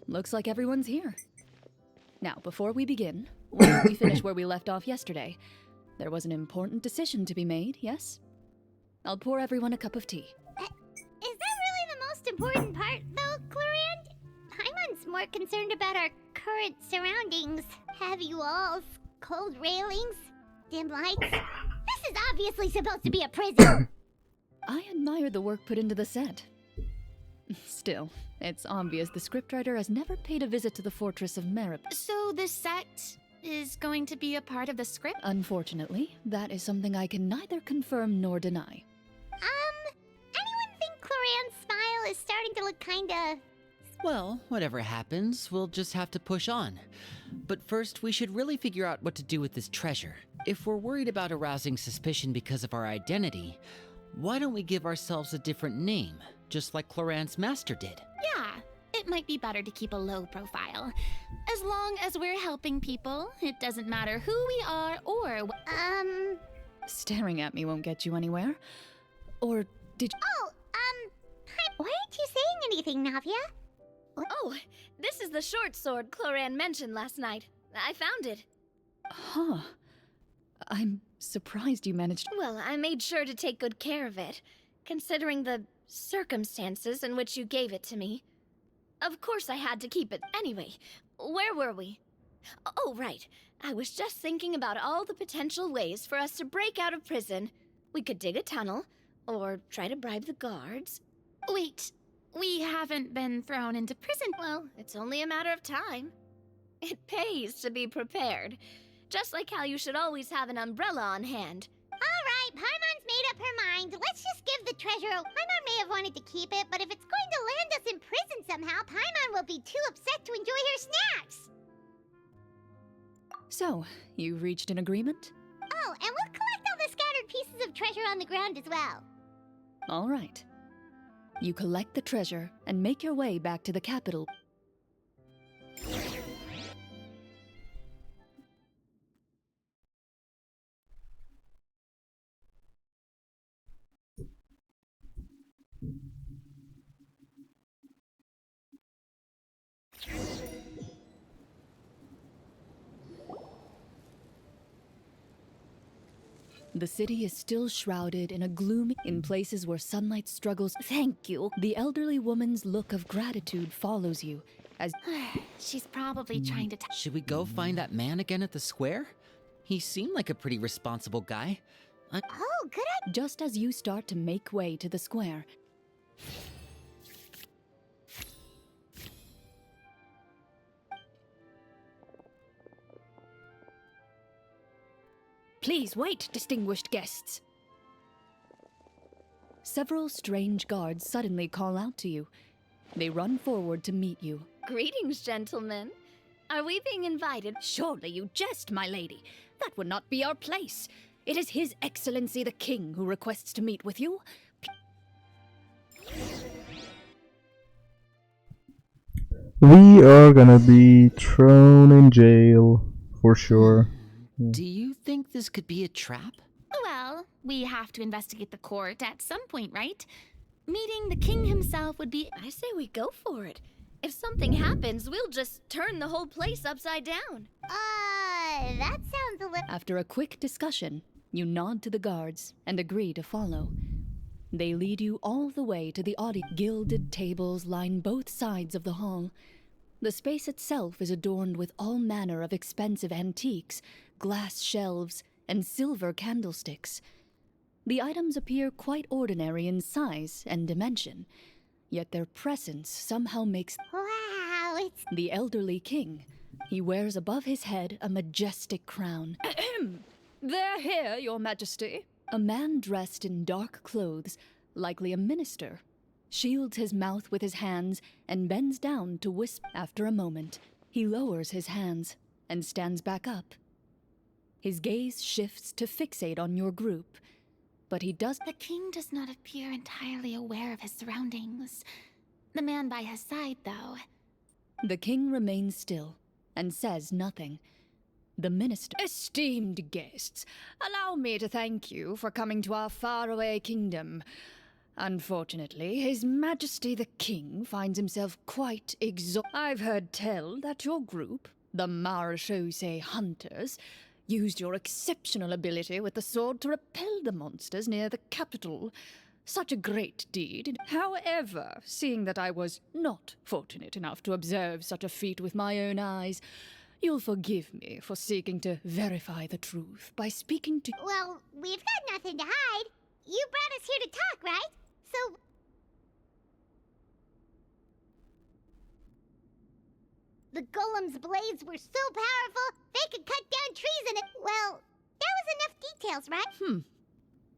Looks like everyone's here. Now, before we begin, why don't we finish where we left off yesterday? There was an important decision to be made, yes? I'll pour everyone a cup of tea. Is that really the most important part, though, Clorinde? Paimon's more concerned about our current surroundings. Heavy walls, cold railings, dim lights. This is obviously supposed to be a prison. I admire the work put into the set. Still, it's obvious the scriptwriter has never paid a visit to the fortress of Merib. So this set is going to be a part of the script? Unfortunately, that is something I can neither confirm nor deny. Anyone think Clorinde's smile is starting to look kinda... Well, whatever happens, we'll just have to push on. But first, we should really figure out what to do with this treasure. If we're worried about arousing suspicion because of our identity, why don't we give ourselves a different name, just like Clorinde's master did? Yeah, it might be better to keep a low profile. As long as we're helping people, it doesn't matter who we are or Staring at me won't get you anywhere. Or did you... why aren't you saying anything, Navia? Oh, this is the short sword Clorinde mentioned last night. I found it. Huh. I'm surprised you managed... Well, I made sure to take good care of it, considering the circumstances in which you gave it to me. Of course I had to keep it. Anyway, where were we? Oh, right. I was just thinking about all the potential ways for us to break out of prison. We could dig a tunnel, or try to bribe the guards. Wait, we haven't been thrown into prison. Well, it's only a matter of time. It pays to be prepared. Just like how you should always have an umbrella on hand. Alright, Paimon's made up her mind. Let's just give the treasure. Paimon may have wanted to keep it, but if it's going to land us in prison somehow, Paimon will be too upset to enjoy her snacks. So, you reached an agreement? Oh, and we'll collect all the scattered pieces of treasure on the ground as well. All right. You collect the treasure and make your way back to the capital. The city is still shrouded in a gloomy... In places where sunlight struggles... Thank you! The elderly woman's look of gratitude follows you, as... She's probably trying to... Should we go find that man again at the square? He seemed like a pretty responsible guy. Oh, good idea. Just as you start to make way to the square... Please wait, distinguished guests. Several strange guards suddenly call out to you. They run forward to meet you. Greetings, gentlemen. Are we being invited? Surely you jest, my lady. That would not be our place. It is His Excellency the King who requests to meet with you. We are gonna be thrown in jail, for sure. Do you think this could be a trap? Well, we have to investigate the court at some point, right? Meeting the king himself would be... I say we go for it. If something happens, we'll just turn the whole place upside down. That sounds a little... After a quick discussion, you nod to the guards and agree to follow. They lead you all the way to the audience. Gilded tables line both sides of the hall. The space itself is adorned with all manner of expensive antiques, glass shelves, and silver candlesticks. The items appear quite ordinary in size and dimension, yet their presence somehow makes... Wow, it's... The elderly king. He wears above his head a majestic crown. They're here, Your Majesty. A man dressed in dark clothes, likely a minister, shields his mouth with his hands and bends down to whisper. After a moment, he lowers his hands and stands back up. His gaze shifts to fixate on your group, but he does. The king does not appear entirely aware of his surroundings. The man by his side, though. The king remains still and says nothing. The minister. Esteemed guests, allow me to thank you for coming to our faraway kingdom. Unfortunately, His Majesty the King finds himself quite exhausted. I've heard tell that your group, the Marechaussee Hunters, used your exceptional ability with the sword to repel the monsters near the capital. Such a great deed. However, seeing that I was not fortunate enough to observe such a feat with my own eyes, you'll forgive me for seeking to verify the truth by speaking to— Well, we've got nothing to hide. You brought us here to talk, right? So... The golem's blades were so powerful, they could cut down trees and it... Well, that was enough details, right?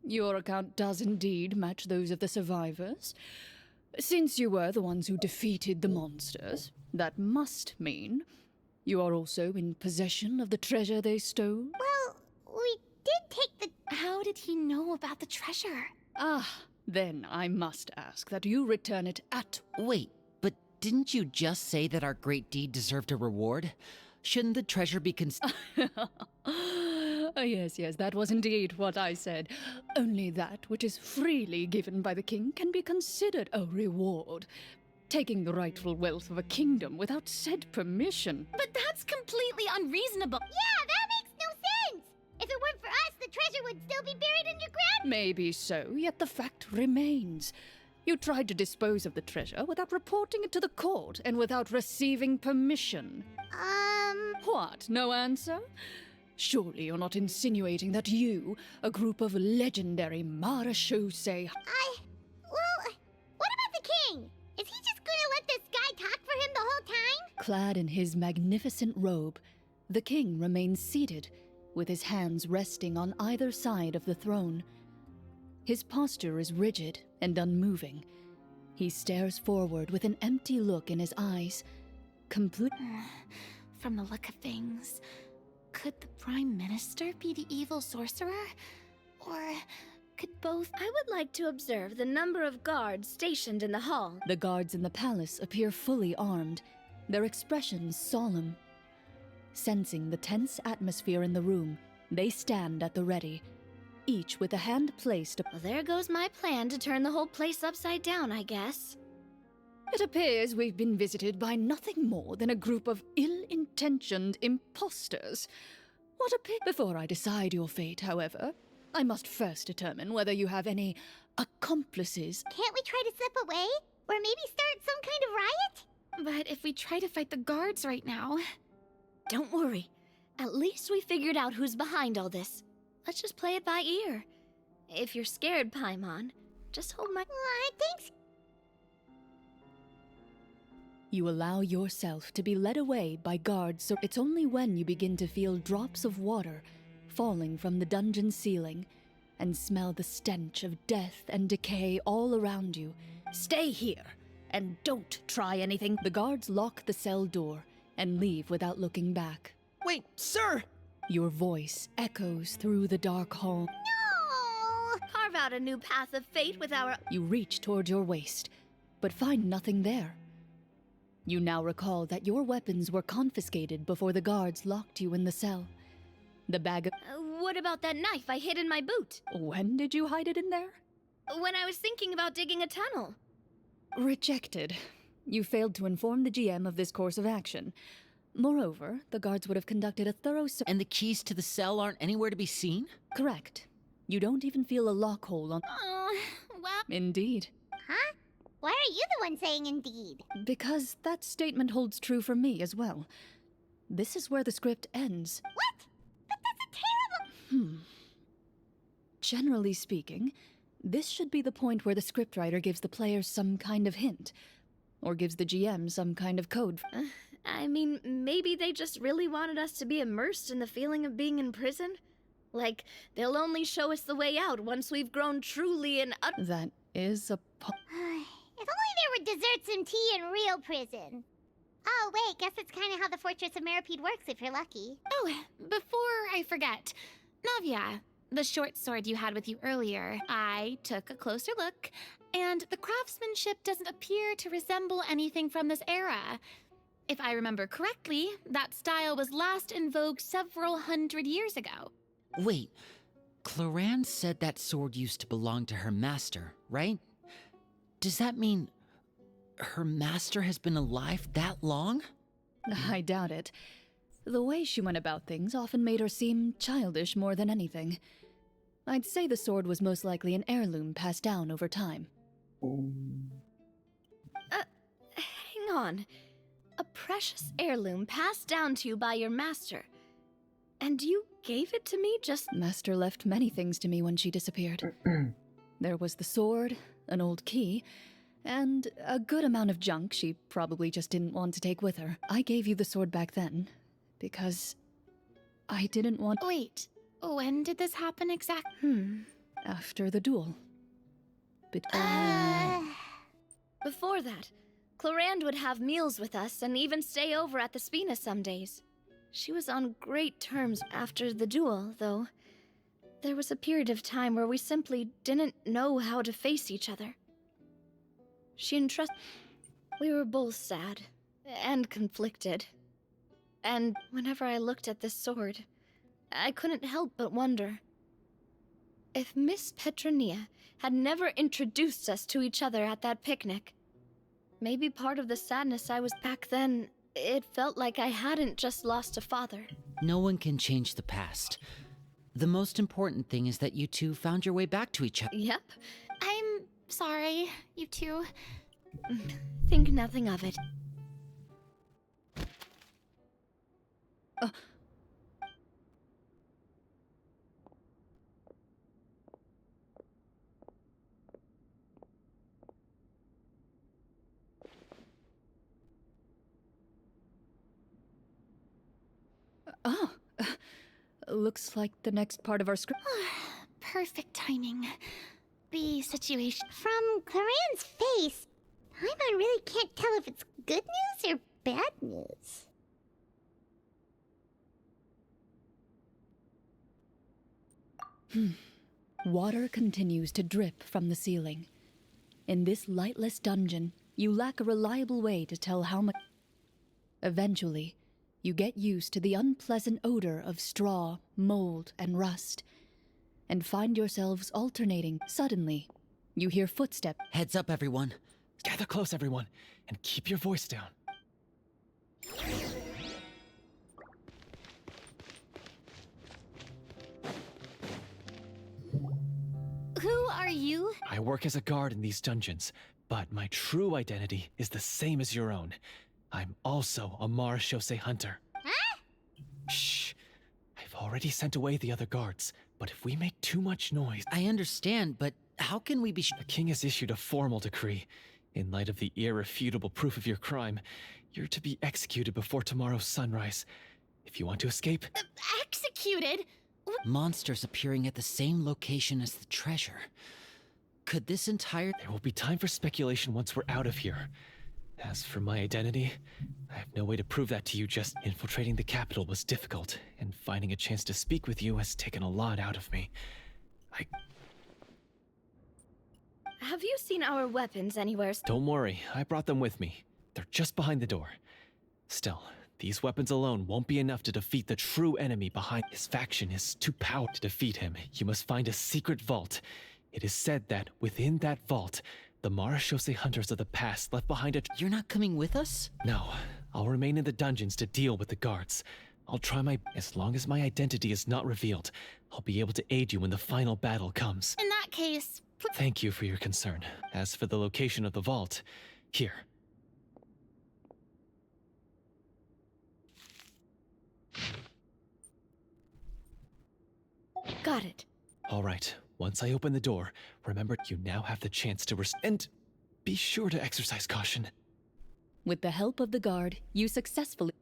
Your account does indeed match those of the survivors. Since you were the ones who defeated the monsters, that must mean you are also in possession of the treasure they stole? Well, we did take the... How did he know about the treasure? Then I must ask that you return it at— Wait, but didn't you just say that our great deed deserved a reward? Shouldn't the treasure be Yes, that was indeed what I said. Only that which is freely given by the king can be considered a reward. Taking the rightful wealth of a kingdom without said permission. But that's completely unreasonable. Yeah, that makes no sense! If it weren't for us, the treasure would still be buried underground. Maybe so, yet the fact remains. You tried to dispose of the treasure without reporting it to the court and without receiving permission. What, no answer? Surely you're not insinuating that you, a group of legendary Marechaussee— Well, what about the king? Is he just gonna let this guy talk for him the whole time? Clad in his magnificent robe, the king remains seated, with his hands resting on either side of the throne. His posture is rigid and unmoving. He stares forward with an empty look in his eyes. From the look of things, could the Prime Minister be the evil sorcerer? Or could both? I would like to observe the number of guards stationed in the hall. The guards in the palace appear fully armed, their expressions solemn. Sensing the tense atmosphere in the room, they stand at the ready, each with a hand placed— Well, there goes my plan to turn the whole place upside down, I guess. It appears we've been visited by nothing more than a group of ill-intentioned imposters. What a Before I decide your fate, however, I must first determine whether you have any accomplices. Can't we try to slip away? Or maybe start some kind of riot? But if we try to fight the guards right now... Don't worry. At least we figured out who's behind all this. Let's just play it by ear. If you're scared, Paimon, just hold my— Thanks. You allow yourself to be led away by guards, so it's only when you begin to feel drops of water falling from the dungeon ceiling and smell the stench of death and decay all around you. Stay here and don't try anything. The guards lock the cell door and leave without looking back. Wait, sir! Your voice echoes through the dark hall. No! Carve out a new path of fate with our— You reach toward your waist, but find nothing there. You now recall that your weapons were confiscated before the guards locked you in the cell. The bag of— what about that knife I hid in my boot? When did you hide it in there? When I was thinking about digging a tunnel. Rejected. You failed to inform the GM of this course of action. Moreover, the guards would have conducted a thorough And the keys to the cell aren't anywhere to be seen? Correct. You don't even feel a lock hole on— well... Indeed. Huh? Why are you the one saying indeed? Because that statement holds true for me as well. This is where the script ends. What? But that's a terrible... Generally speaking, this should be the point where the scriptwriter gives the players some kind of hint, or gives the GM some kind of code. I mean, maybe they just really wanted us to be immersed in the feeling of being in prison. Like, they'll only show us the way out once we've grown truly and That is a If only there were desserts and tea in real prison. Oh, wait, guess that's kind of how the Fortress of Meripede works if you're lucky. Oh, before I forget, Navia, the short sword you had with you earlier, I took a closer look, and the craftsmanship doesn't appear to resemble anything from this era. If I remember correctly, that style was last in vogue several hundred years ago. Wait, Clorinde said that sword used to belong to her master, right? Does that mean her master has been alive that long? I doubt it. The way she went about things often made her seem childish more than anything. I'd say the sword was most likely an heirloom passed down over time. Hang on. A precious heirloom passed down to you by your master. And you gave it to me just... Master left many things to me when she disappeared. There was the sword, an old key, and a good amount of junk she probably just didn't want to take with her. I gave you the sword back then, because I didn't want... Wait, when did this happen exactly? After the duel. Before that, Clorinde would have meals with us and even stay over at the Spina some days. She was on great terms after the duel, though. There was a period of time where we simply didn't know how to face each other. She entrusted... We were both sad and conflicted. And whenever I looked at this sword, I couldn't help but wonder if Miss Petronia had never introduced us to each other at that picnic. Maybe part of the sadness I was back then, it felt like I hadn't just lost a father. No one can change the past. The most important thing is that you two found your way back to each other. Yep. I'm sorry, you two. Think nothing of it. Looks like the next part of our script... Perfect timing. The situation. From Clorinde's face, Paimon really can't tell if it's good news or bad news. Water continues to drip from the ceiling. In this lightless dungeon, you lack a reliable way to tell how much... Eventually, you get used to the unpleasant odor of straw, mold, and rust, and find yourselves alternating. Suddenly, you hear footsteps. Heads up, everyone. Gather close, everyone, and keep your voice down. Who are you? I work as a guard in these dungeons, but my true identity is the same as your own. I'm also a Marashose hunter. Huh? Shh. I've already sent away the other guards, but if we make too much noise... I understand, but how can we be The king has issued a formal decree. In light of the irrefutable proof of your crime, you're to be executed before tomorrow's sunrise. If you want to escape... Executed? monsters appearing at the same location as the treasure? Could this entire... There will be time for speculation once we're out of here. As for my identity, I have no way to prove that to you. Just infiltrating the capital was difficult, and finding a chance to speak with you has taken a lot out of me. Have you seen our weapons anywhere? Don't worry, I brought them with me. They're just behind the door. Still, these weapons alone won't be enough to defeat the true enemy behind. His faction is too powerful to defeat him. You must find a secret vault. It is said that within that vault, the Marashose hunters of the past left behind a... You're not coming with us? No, I'll remain in the dungeons to deal with the guards. I'll try my... As long as my identity is not revealed, I'll be able to aid you when the final battle comes. In that case, Thank you for your concern. As for the location of the vault, here. Got it. All right, once I open the door, remember you now have the chance to and be sure to exercise caution. With the help of the guard, you successfully...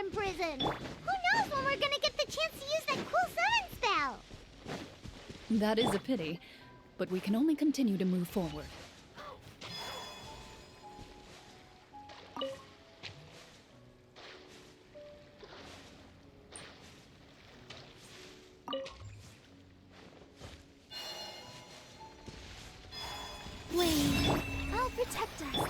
from prison. Who knows when we're gonna get the chance to use that cool summon spell? That is a pity, but we can only continue to move forward. Wait, I'll protect us.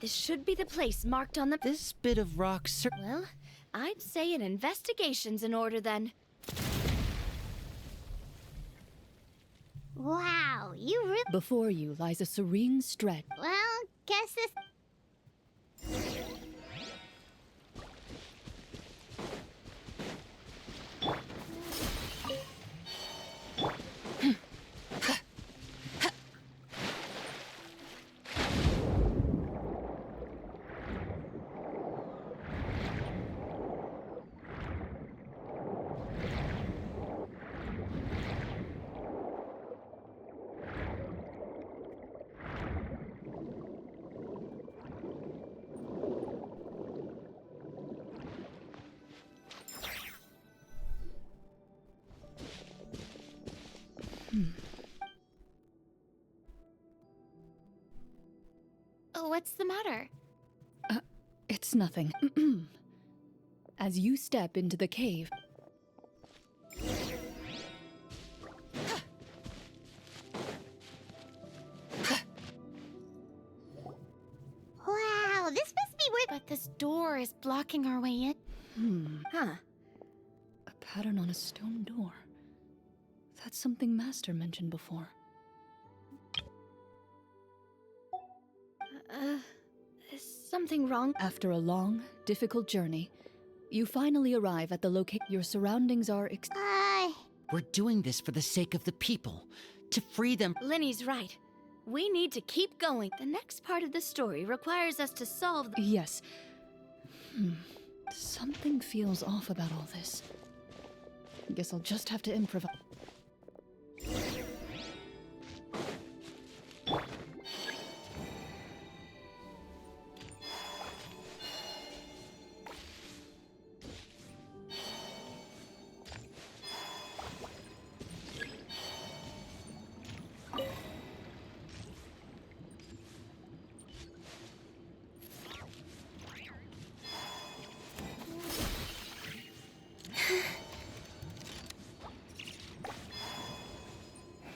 This should be the place marked on the... This bit of rock Well, I'd say an investigation's in order then. Wow, you really... Before you lies a serene stretch. Well, guess this... Oh, what's the matter? It's nothing. As you step into the cave, Wow, this must be where... But this door is blocking our way in. Huh. a pattern on a stone door. That's something Master mentioned before. Is something wrong? After a long, difficult journey, you finally arrive at the location. Your surroundings are We're doing this for the sake of the people, to free them. Linny's right. We need to keep going. The next part of the story requires us to solve the... Yes. Something feels off about all this. Guess I'll just have to improvise.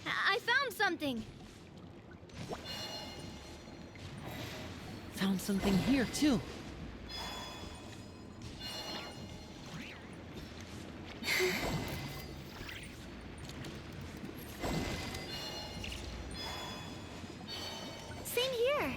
I found something! Found something here, too. Same here!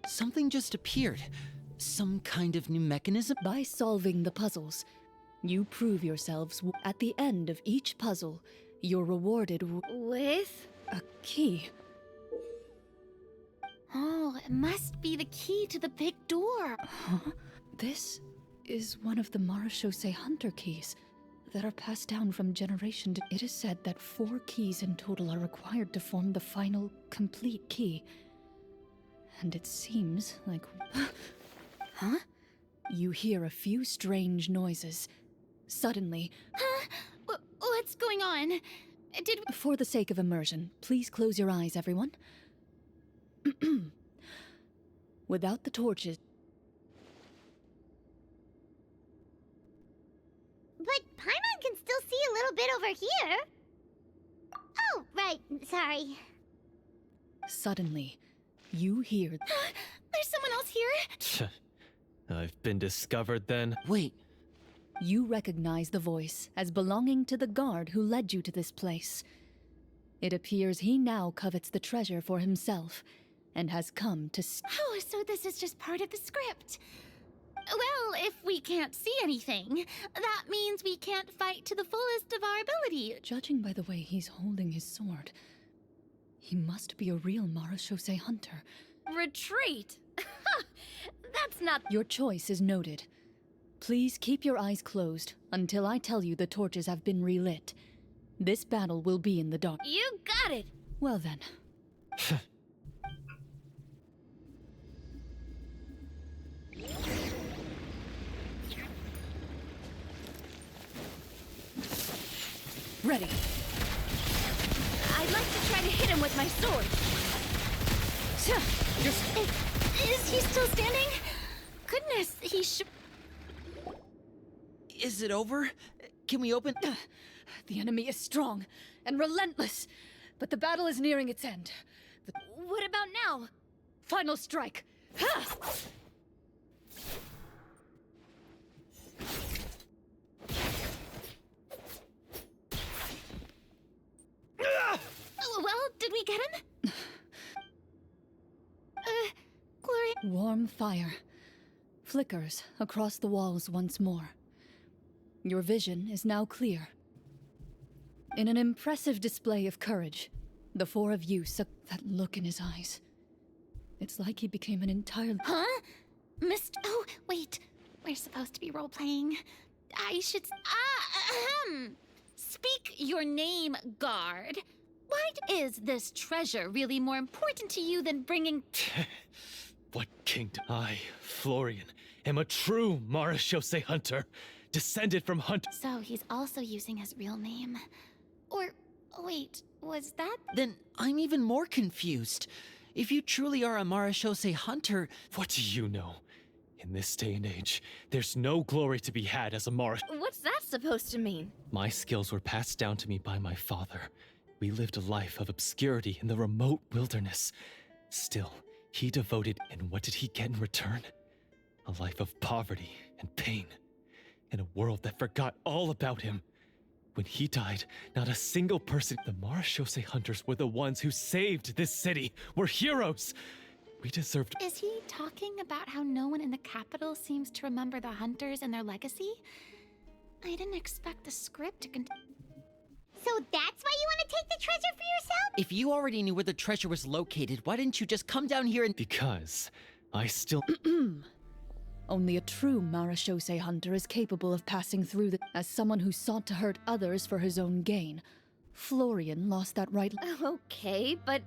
Something just appeared. Some kind of new mechanism? By solving the puzzles, you prove yourselves. At the end of each puzzle, you're rewarded With? a key. Oh, it must be the key to the big door. Huh? This is one of the Marachose Hunter keys that are passed down from generation to... It is said that 4 keys in total are required to form the final, complete key. And it seems like... Huh? You hear a few strange noises. Suddenly, What's going on? Did we... for the sake of immersion, please close your eyes, everyone. Without the torches... But Paimon can still see a little bit over here. Oh, right. Sorry. Suddenly, you hear... There's someone else here? I've been discovered then. Wait, You recognize the voice as belonging to the guard who led you to this place. It appears he now covets the treasure for himself, and has come to Oh, so this is just part of the script. Well, if we can't see anything, that means we can't fight to the fullest of our ability. Judging by the way he's holding his sword, he must be a real Marashose hunter. Retreat? That's not. Your choice is noted. Please keep your eyes closed until I tell you the torches have been relit. This battle will be in the dark. You got it! Well then. Ready. I'd like to try to hit him with my sword. Is he still standing? Goodness, he should... is it over? Can we open? The enemy is strong and relentless, but the battle is nearing its end. The What about now? final strike. Ha! Well, did we get him? Clorinde... Warm fire flickers across the walls once more. Your vision is now clear. In an impressive display of courage, the four of you that look in his eyes. It's like he became an entirely... Huh? Oh, wait. We're supposed to be role-playing. I should... Speak your name, guard. Why is this treasure really more important to you than bringing... What kingdom? I, Florian, am a true Marashose hunter, descended from So he's also using his real name. Or, wait, was that... Then I'm even more confused. If you truly are a Marashose hunter, What do you know? In this day and age, there's no glory to be had as a What's that supposed to mean? My skills were passed down to me by my father. We lived a life of obscurity in the remote wilderness. Still, he devoted, and what did he get in return? A life of poverty and pain, in a world that forgot all about him. When he died, not a single person... The Marashose hunters were the ones who saved this city. We're heroes! We deserved... Is he talking about how no one in the capital seems to remember the hunters and their legacy? I didn't expect the script to So that's why you want to take the treasure for yourself? if you already knew where the treasure was located, why didn't you just come down here and... Because I still... Only a true Marashose hunter is capable of passing through the... As someone who sought to hurt others for his own gain, Florian lost that right... Okay, but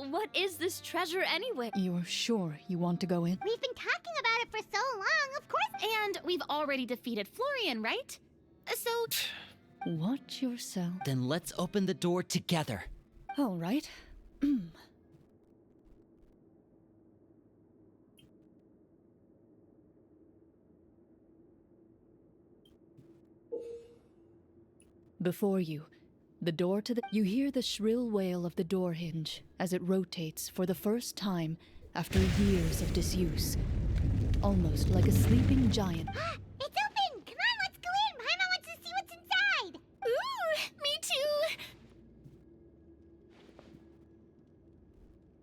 what is this treasure anyway? You're sure you want to go in? We've been talking about it for so long, of course. And we've already defeated Florian, right? So... Watch yourself. Then let's open the door together. All right. Before you, the door to the... You hear the shrill wail of the door hinge as it rotates for the first time after years of disuse. Almost like a sleeping giant. It's open! Come on, let's go in! Paimon wants to see what's inside! Ooh, me too!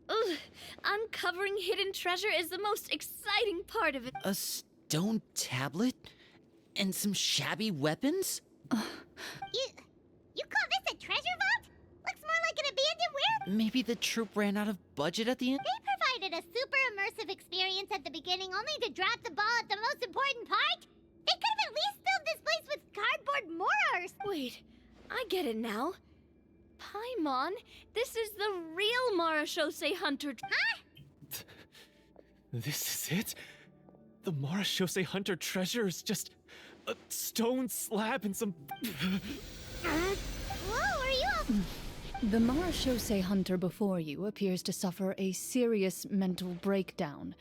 Ugh, uncovering hidden treasure is the most exciting part of it. A stone tablet? And some shabby weapons? You call this a treasure vault? Looks more like an abandoned warehouse. Maybe the troop ran out of budget at the end? They provided a super immersive experience at the beginning only to drop the ball at the most important part? They could have at least filled this place with cardboard mortars. Wait, I get it now. Paimon, this is the real Marashose hunter. Huh? This is it? The Marashose Hunter treasure is just a stone slab and some... Whoa, are you all... The Marashose hunter before you appears to suffer a serious mental breakdown.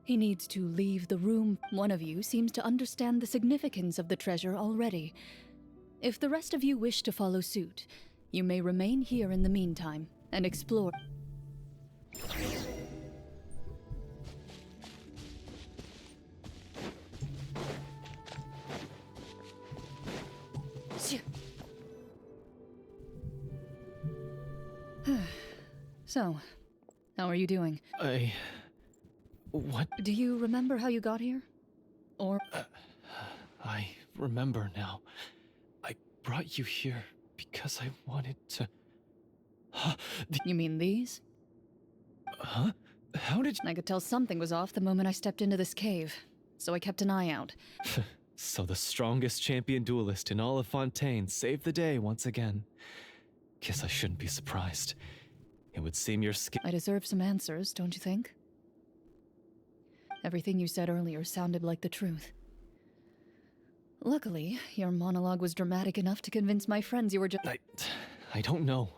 He needs to leave the room. One of you seems to understand the significance of the treasure already. If the rest of you wish to follow suit, you may remain here in the meantime and explore. So, how are you doing? What? Do you remember how you got here? Or... I remember now. I brought you here because I wanted to... You mean these? Huh? How did you... I could tell something was off the moment I stepped into this cave, so I kept an eye out. So the strongest champion duelist in all of Fontaine saved the day once again. Guess I shouldn't be surprised. It would seem your skin... I deserve some answers, don't you think? Everything you said earlier sounded like the truth. Luckily, your monologue was dramatic enough to convince my friends you were just... I don't know.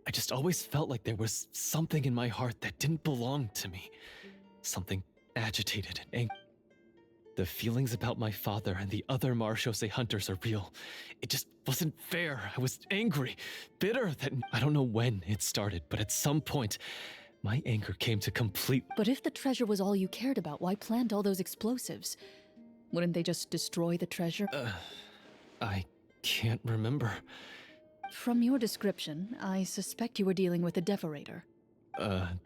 I just always felt like there was something in my heart that didn't belong to me. Something agitated and angry. The feelings about my father and the other Marashose hunters are real. It just wasn't fair. I was angry, bitter that... I don't know when it started, but at some point, my anger came to complete... But if the treasure was all you cared about, why plant all those explosives? Wouldn't they just destroy the treasure? I can't remember. From your description, I suspect you were dealing with a devorator.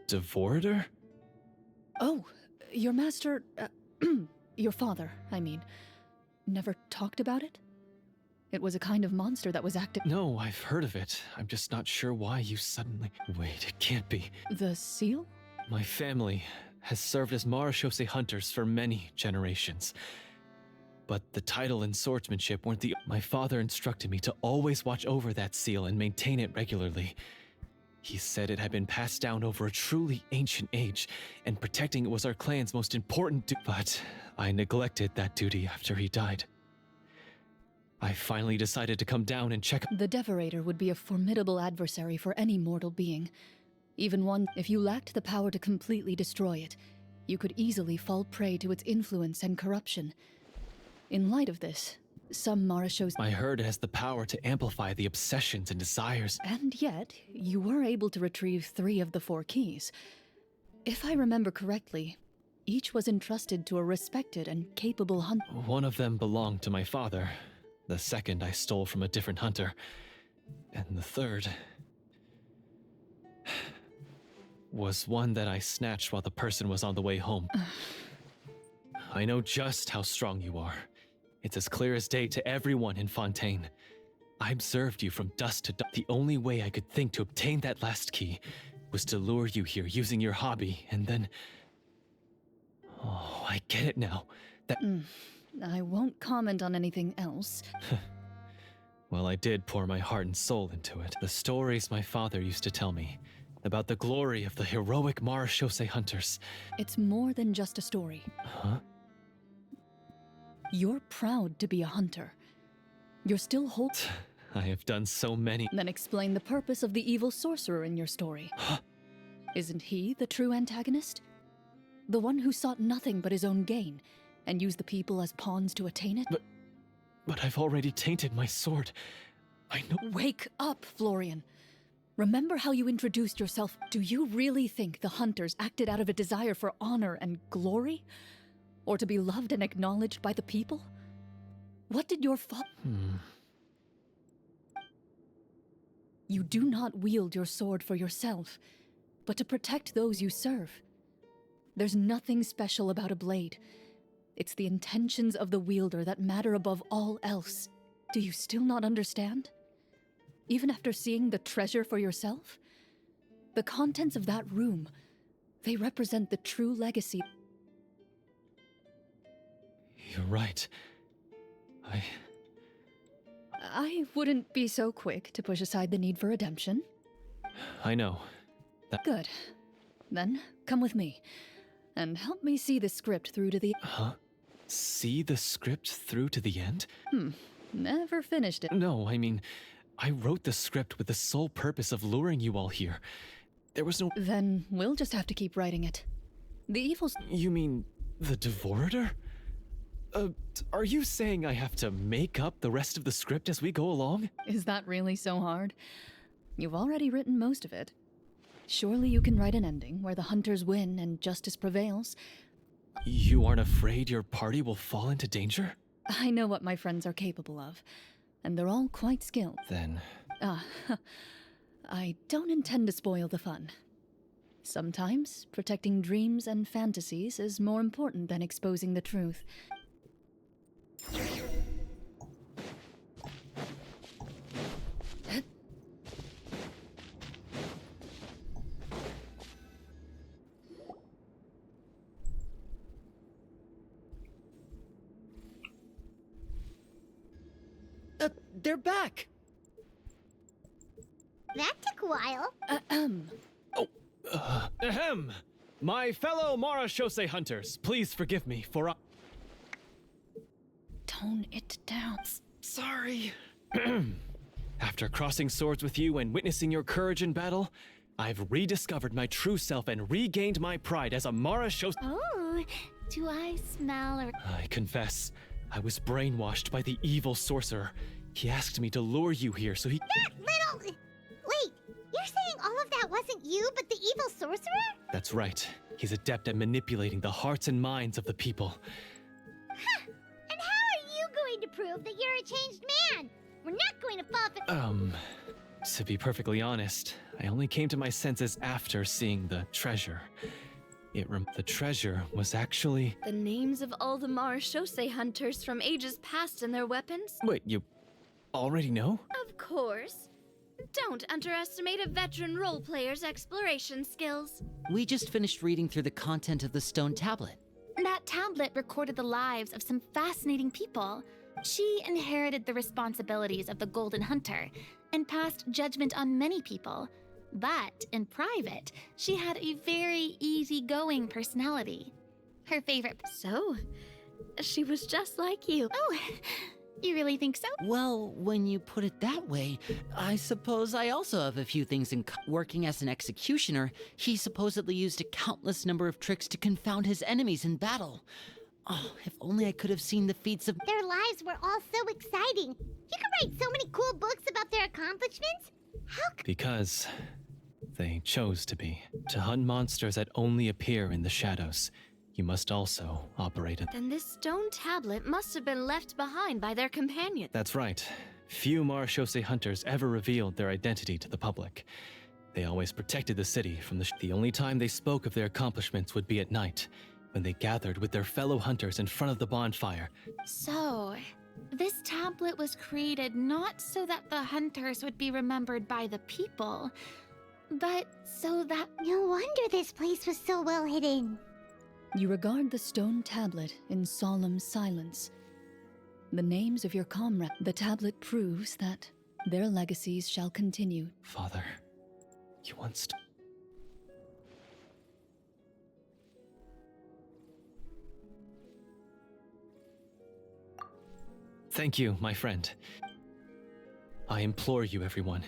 Devorator? Oh, your master... your father, I mean, never talked about it? It was a kind of monster that was active... No, I've heard of it. I'm just not sure why you suddenly... Wait, it can't be. The seal? My family has served as Marashose hunters for many generations. But the title and swordsmanship weren't the... My father instructed me to always watch over that seal and maintain it regularly. He said it had been passed down over a truly ancient age, and protecting it was our clan's most important but I neglected that duty after he died. I finally decided to come down and check... The devorator would be a formidable adversary for any mortal being. Even one, if you lacked the power to completely destroy it, you could easily fall prey to its influence and corruption. In light of this, some Marashose... I heard it has the power to amplify the obsessions and desires. And yet, you were able to retrieve 3 of the 4 keys. If I remember correctly, each was entrusted to a respected and capable hunter. One of them belonged to my father. The second I stole from a different hunter. And the third... was one that I snatched while the person was on the way home. I know just how strong you are. It's as clear as day to everyone in Fontaine. I observed you from dusk to dusk. The only way I could think to obtain that last key was to lure you here using your hobby, and then... Oh, I get it now. That... I won't comment on anything else. Well, I did pour my heart and soul into it. The stories my father used to tell me about the glory of the heroic Marashose hunters. It's more than just a story. Huh? You're proud to be a hunter. You're still I have done so many... Then explain the purpose of the evil sorcerer in your story. Isn't he the true antagonist? The one who sought nothing but his own gain, and used the people as pawns to attain it? But I've already tainted my sword. I know... Wake up, Florian. Remember how you introduced yourself? Do you really think the hunters acted out of a desire for honor and glory? Or to be loved and acknowledged by the people? What did your You do not wield your sword for yourself, but to protect those you serve. There's nothing special about a blade. It's the intentions of the wielder that matter above all else. Do you still not understand? Even after seeing the treasure for yourself? The contents of that room, they represent the true legacy. You're right. I wouldn't be so quick to push aside the need for redemption. I know. Good. Then, come with me. and help me see the script through to the... Huh? See the script through to the end? Never finished it. No, I mean, I wrote the script with the sole purpose of luring you all here. There was no... Then we'll just have to keep writing it. The evils... You mean the Devorator? Are you saying I have to make up the rest of the script as we go along? Is that really so hard? You've already written most of it. Surely you can write an ending where the hunters win and justice prevails. You aren't afraid your party will fall into danger? I know what my friends are capable of, and they're all quite skilled. Then... I don't intend to spoil the fun. Sometimes, protecting dreams and fantasies is more important than exposing the truth. They're back! That took a while. Ahem! My fellow Marashose hunters, please forgive me for Tone it down. Sorry. After crossing swords with you and witnessing your courage in battle, I've rediscovered my true self and regained my pride as a Marashose. Oh, do I smell or... I confess, I was brainwashed by the evil sorcerer. He asked me to lure you here so he... That little... Wait, you're saying all of that wasn't you, but the evil sorcerer? That's right. He's adept at manipulating the hearts and minds of the people. Huh. And how are you going to prove that you're a changed man? We're not going to fall for... To be perfectly honest, I only came to my senses after seeing the treasure. The treasure was actually... The names of all the Marashose hunters from ages past and their weapons? Wait, you already know? Of course. Don't underestimate a veteran role player's exploration skills. We just finished reading through the content of the stone tablet. That tablet recorded the lives of some fascinating people. She inherited the responsibilities of the Golden Hunter and passed judgment on many people. But in private, she had a very easygoing personality. Her favorite... So, she was just like you. Oh, you really think so? Well, when you put it that way, I suppose I also have a few things in working as an executioner. He supposedly used a countless number of tricks to confound his enemies in battle. Oh, if only I could have seen the feats of... Their lives were all so exciting. You could write so many cool books about their accomplishments. How Because they chose to be. To hunt monsters that only appear in the shadows, you must also operate it. Then this stone tablet must have been left behind by their companion. That's right. Few Marashose hunters ever revealed their identity to the public. They always protected the city from the only time they spoke of their accomplishments would be at night, when they gathered with their fellow hunters in front of the bonfire. So, this tablet was created not so that the hunters would be remembered by the people, but so that... No wonder this place was so well hidden. You regard the stone tablet in solemn silence. The names of your comrades. The tablet proves that their legacies shall continue. Father, you once... Thank you, my friend. I implore you, everyone.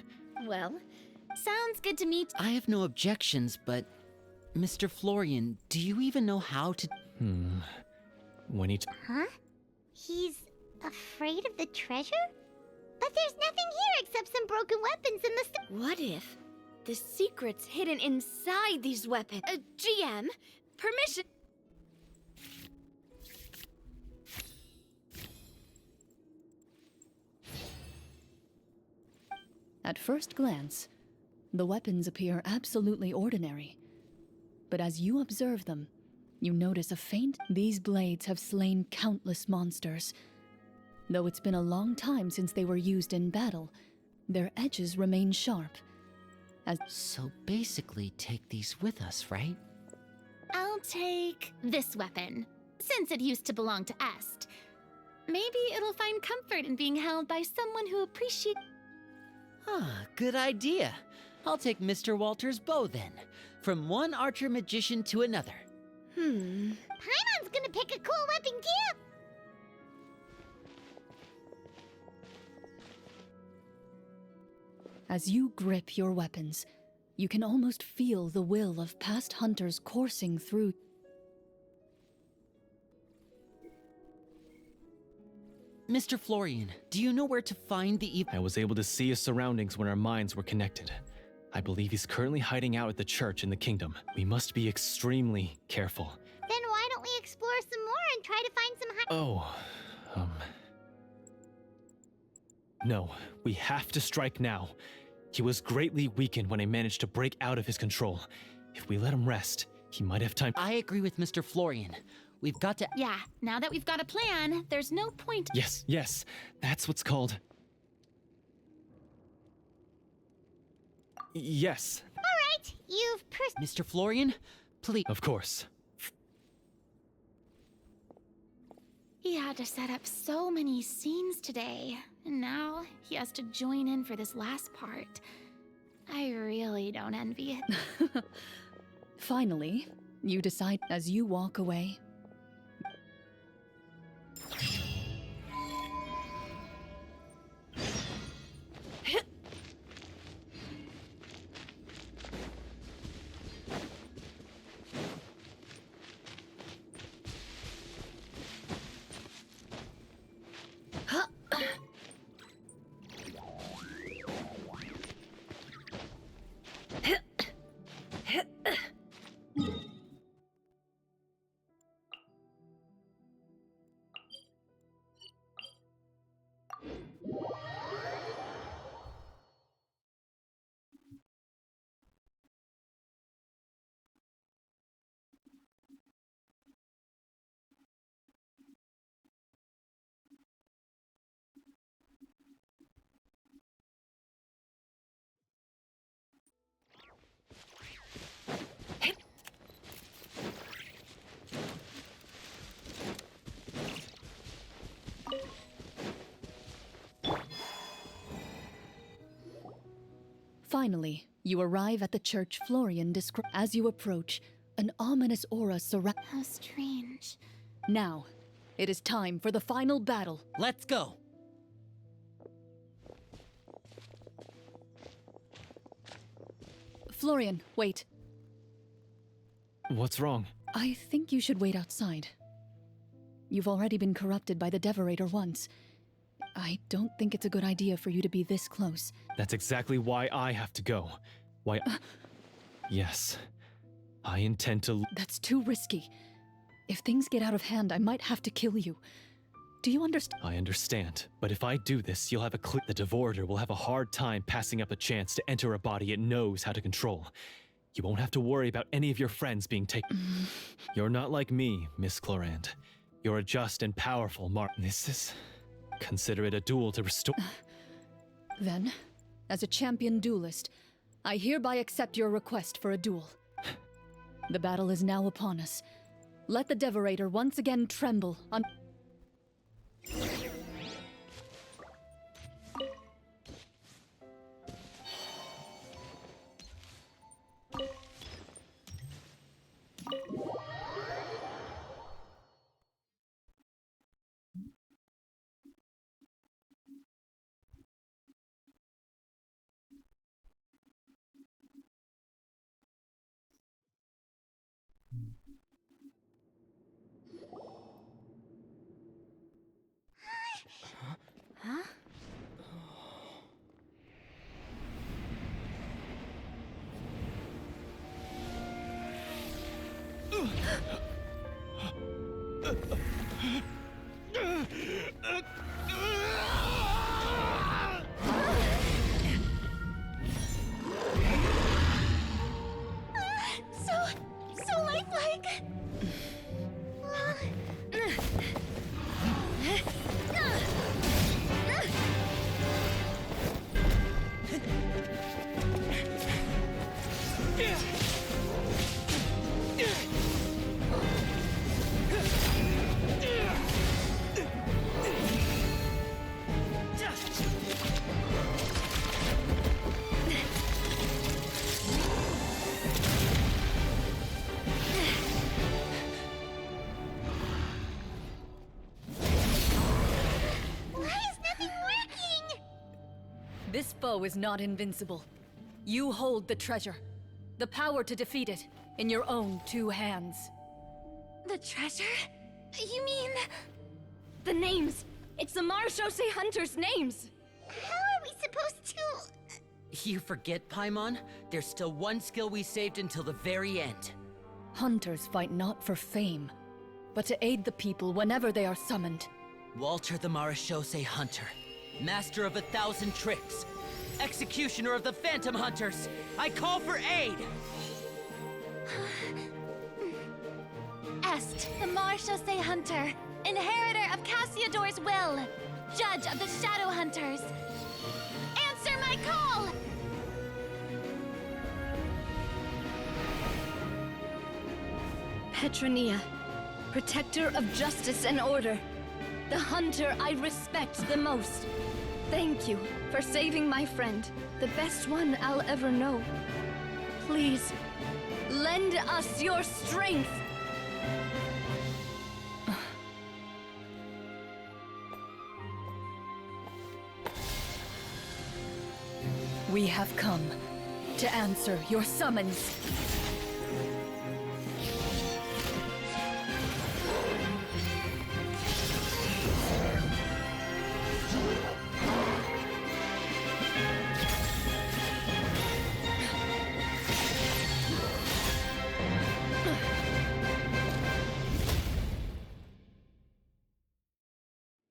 Well, Sounds good to me. I have no objections, but... Mr. Florian, do you even know how to... When he... Huh? He's afraid of the treasure? But there's nothing here except some broken weapons in the... what if the secret's hidden inside these weapons? GM, permission... At first glance, the weapons appear absolutely ordinary. But as you observe them, you notice a faint... These blades have slain countless monsters. Though it's been a long time since they were used in battle, their edges remain sharp. So basically take these with us, right? I'll take this weapon, since it used to belong to Est. Maybe it'll find comfort in being held by someone who appreciates... Good idea. I'll take Mr. Walter's bow then. From one archer magician to another. Paimon's gonna pick a cool weapon too! As you grip your weapons, you can almost feel the will of past hunters coursing through. Mr. Florian, do you know where to find the I was able to see his surroundings when our minds were connected. I believe he's currently hiding out at the church in the kingdom. We must be extremely careful. Then why don't we explore some more and try to find some No, we have to strike now. He was greatly weakened when I managed to break out of his control. If we let him rest, he might have time. I agree with Mr. Florian. We've got to. Yeah, now that we've got a plan, there's no point. Yes, that's what's called. Yes, Alright, you've Mr. Florian, please. of course. He had to set up so many scenes today, and now he has to join in for this last part. I really don't envy it. Finally, you decide as you walk away. Finally, you arrive at the church Florian described. As you approach, an ominous aura surrounds. How strange. Now, it is time for the final battle. Let's go. Florian, wait. What's wrong? I think you should wait outside. You've already been corrupted by the Devorator once. I don't think it's a good idea for you to be this close. That's exactly why I have to go. Why? Yes. I intend to. That's too risky. If things get out of hand, I might have to kill you. Do you understand? I understand, but if I do this, you'll have a clue. The Devorator will have a hard time passing up a chance to enter a body it knows how to control. You won't have to worry about any of your friends being taken. You're not like me, Miss Clorinde. You're a just and powerful This is... Consider it a duel to restore. Then, as a champion duelist, I hereby accept your request for a duel. The battle is now upon us. Let the Devorator once again tremble on... This foe is not invincible. You hold the treasure. The power to defeat it in your own 2 hands. The treasure? You mean... The names! It's the Marechaussee Hunters' names! How are we supposed to... You forget, Paimon? There's still one skill we saved until the very end. Hunters fight not for fame, but to aid the people whenever they are summoned. Walter the Marechaussee Hunter, master of 1,000 tricks, executioner of the Phantom Hunters, I call for aid! Est, the Marechaussee Hunter, inheritor of Cassiodor's will, judge of the Shadow Hunters. Answer my call! Petronia, protector of justice and order. The hunter I respect the most. Thank you for saving my friend, the best one I'll ever know. Please, lend us your strength! We have come to answer your summons.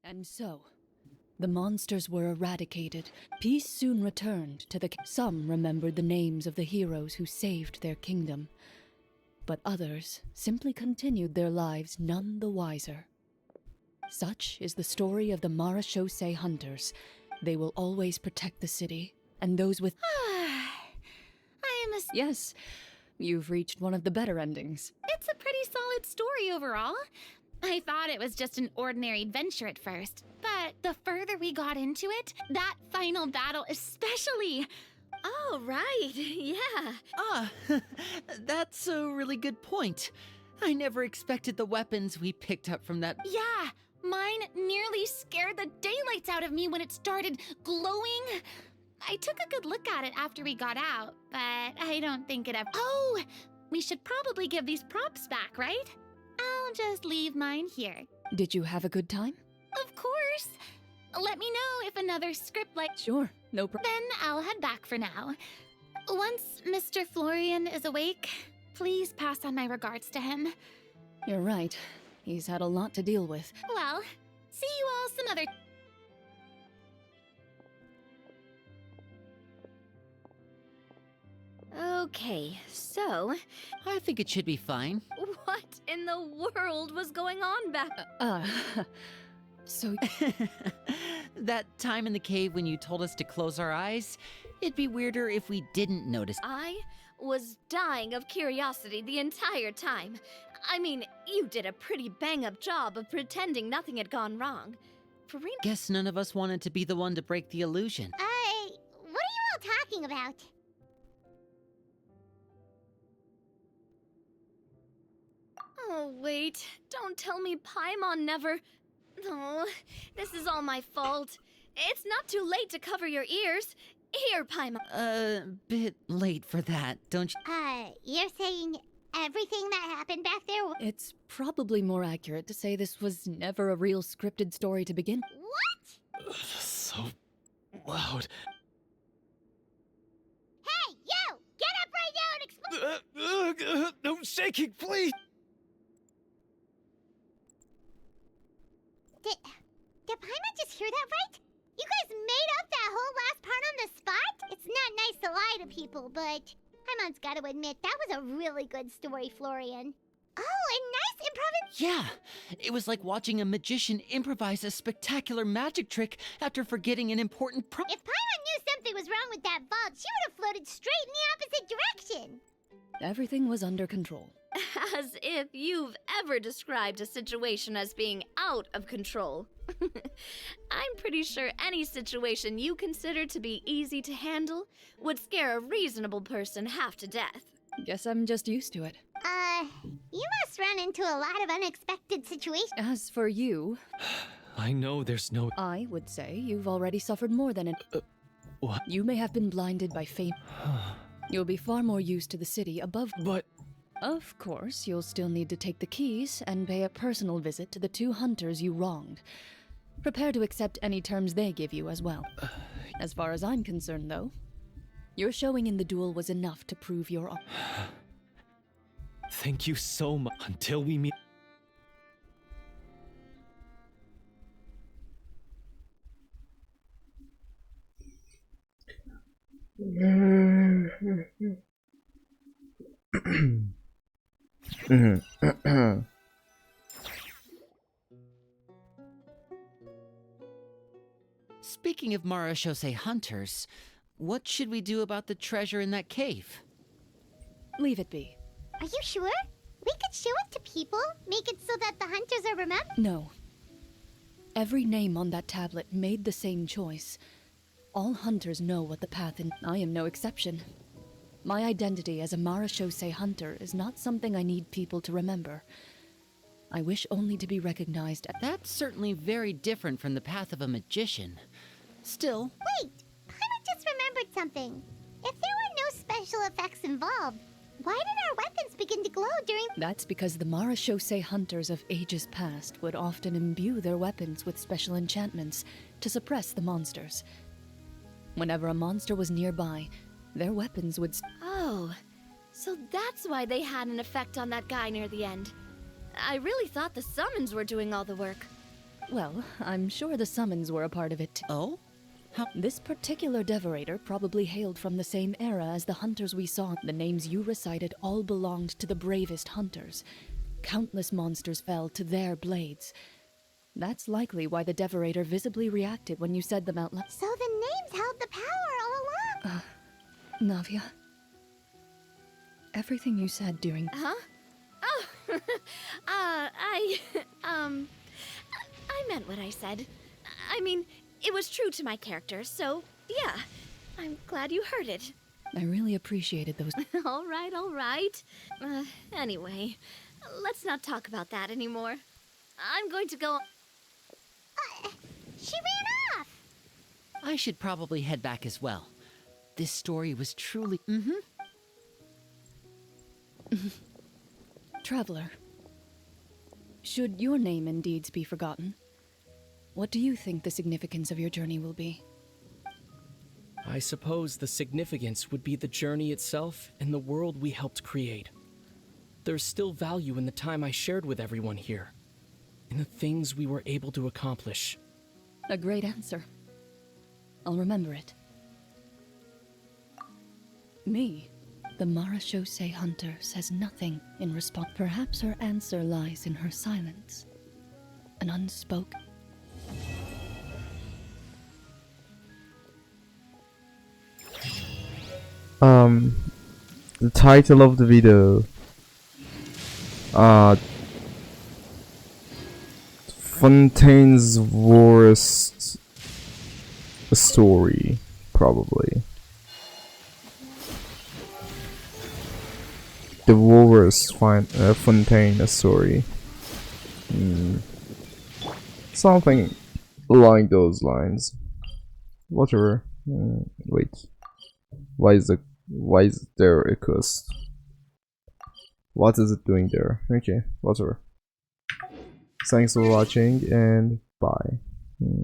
And so, the monsters were eradicated. Peace soon returned to the Some remembered the names of the heroes who saved their kingdom, but others simply continued their lives none the wiser. Such is the story of the Marechaussee Hunters. They will always protect the city, and those with... I am a... Yes, you've reached one of the better endings. It's a pretty solid story overall. I thought it was just an ordinary adventure at first, but the further we got into it, that final battle especially... Oh, right, yeah. Ah, that's a really good point. I never expected the weapons we picked up from that... Yeah, mine nearly scared the daylights out of me when it started glowing. I took a good look at it after we got out, but I don't think it ever... Oh, we should probably give these props back, right? I'll just leave mine here. Did you have a good time? Of course. Let me know if another script like... Sure, no problem. Then I'll head back for now. Once Mr. Florian is awake, please pass on my regards to him. You're right. He's had a lot to deal with. Well, see you all some other... Okay, so... I think it should be fine. What in the world was going on back... So... That time in the cave when you told us to close our eyes, it'd be weirder if we didn't notice. I was dying of curiosity the entire time. I mean, you did a pretty bang-up job of pretending nothing had gone wrong. Farina... Guess none of us wanted to be the one to break the illusion. What are you all talking about? Oh, wait. Don't tell me Paimon never... Oh, this is all my fault. It's not too late to cover your ears. Here, Paimon. Bit late for that, don't you? You're saying everything that happened back there... It's probably more accurate to say this was never a real scripted story to begin. What? So loud. Hey, you! Get up right now and explain... No shaking, please! Did Paimon just hear that right? You guys made up that whole last part on the spot? It's not nice to lie to people, but Paimon's got to admit, that was a really good story, Florian. Oh, and nice Yeah, it was like watching a magician improvise a spectacular magic trick after forgetting an important If Paimon knew something was wrong with that vault, she would have floated straight in the opposite direction. Everything was under control. As if you've ever described a situation as being out of control. I'm pretty sure any situation you consider to be easy to handle would scare a reasonable person half to death. Guess I'm just used to it. You must run into a lot of unexpected situations. As for you... I know there's no... I would say you've already suffered more than an... What? You may have been blinded by fame. You'll be far more used to the city above. But... Of course, you'll still need to take the keys and pay a personal visit to the 2 hunters you wronged. Prepare to accept any terms they give you as well. As far as I'm concerned, though, your showing in the duel was enough to prove your... Thank you so much. Until we meet... Speaking of Marashose hunters, what should we do about the treasure in that cave? Leave it be. Are you sure? We could show it to people, make it so that the hunters are remembered. No. Every name on that tablet made the same choice. All hunters know what the path in... I am no exception. My identity as a Marashose hunter is not something I need people to remember. I wish only to be recognized. That's certainly very different from the path of a magician. Still... Wait! Paimon just remembered something. If there were no special effects involved, why did our weapons begin to glow during... That's because the Marashose hunters of ages past would often imbue their weapons with special enchantments to suppress the monsters. Whenever a monster was nearby, their weapons would... Oh, so that's why they had an effect on that guy near the end. I really thought the summons were doing all the work. Well, I'm sure the summons were a part of it. Oh? This particular devorator probably hailed from the same era as the hunters we saw. The names you recited all belonged to the bravest hunters. Countless monsters fell to their blades. That's likely why the devorator visibly reacted when you said them out loud. So the names held the power all along! Navia, everything you said during... Huh? Oh, I meant what I said. I mean, it was true to my character, so yeah. I'm glad you heard it. I really appreciated those... All right, all right. Anyway, let's not talk about that anymore. I'm going to go... She ran off! I should probably head back as well. This story was truly... Traveler, should your name and deeds be forgotten, what do you think the significance of your journey will be? I suppose the significance would be the journey itself and the world we helped create. There's still value in the time I shared with everyone here, in the things we were able to accomplish. A great answer. I'll remember it. Me, the Marashose hunter, says nothing in response. Perhaps her answer lies in her silence. An unspoken... The title of the video, Fontaine's Worst Story, probably. The Worst Fontaine Story. Something along those lines. Whatever. Wait. Why is there a quest? What is it doing there? Okay, whatever. Thanks for watching and bye.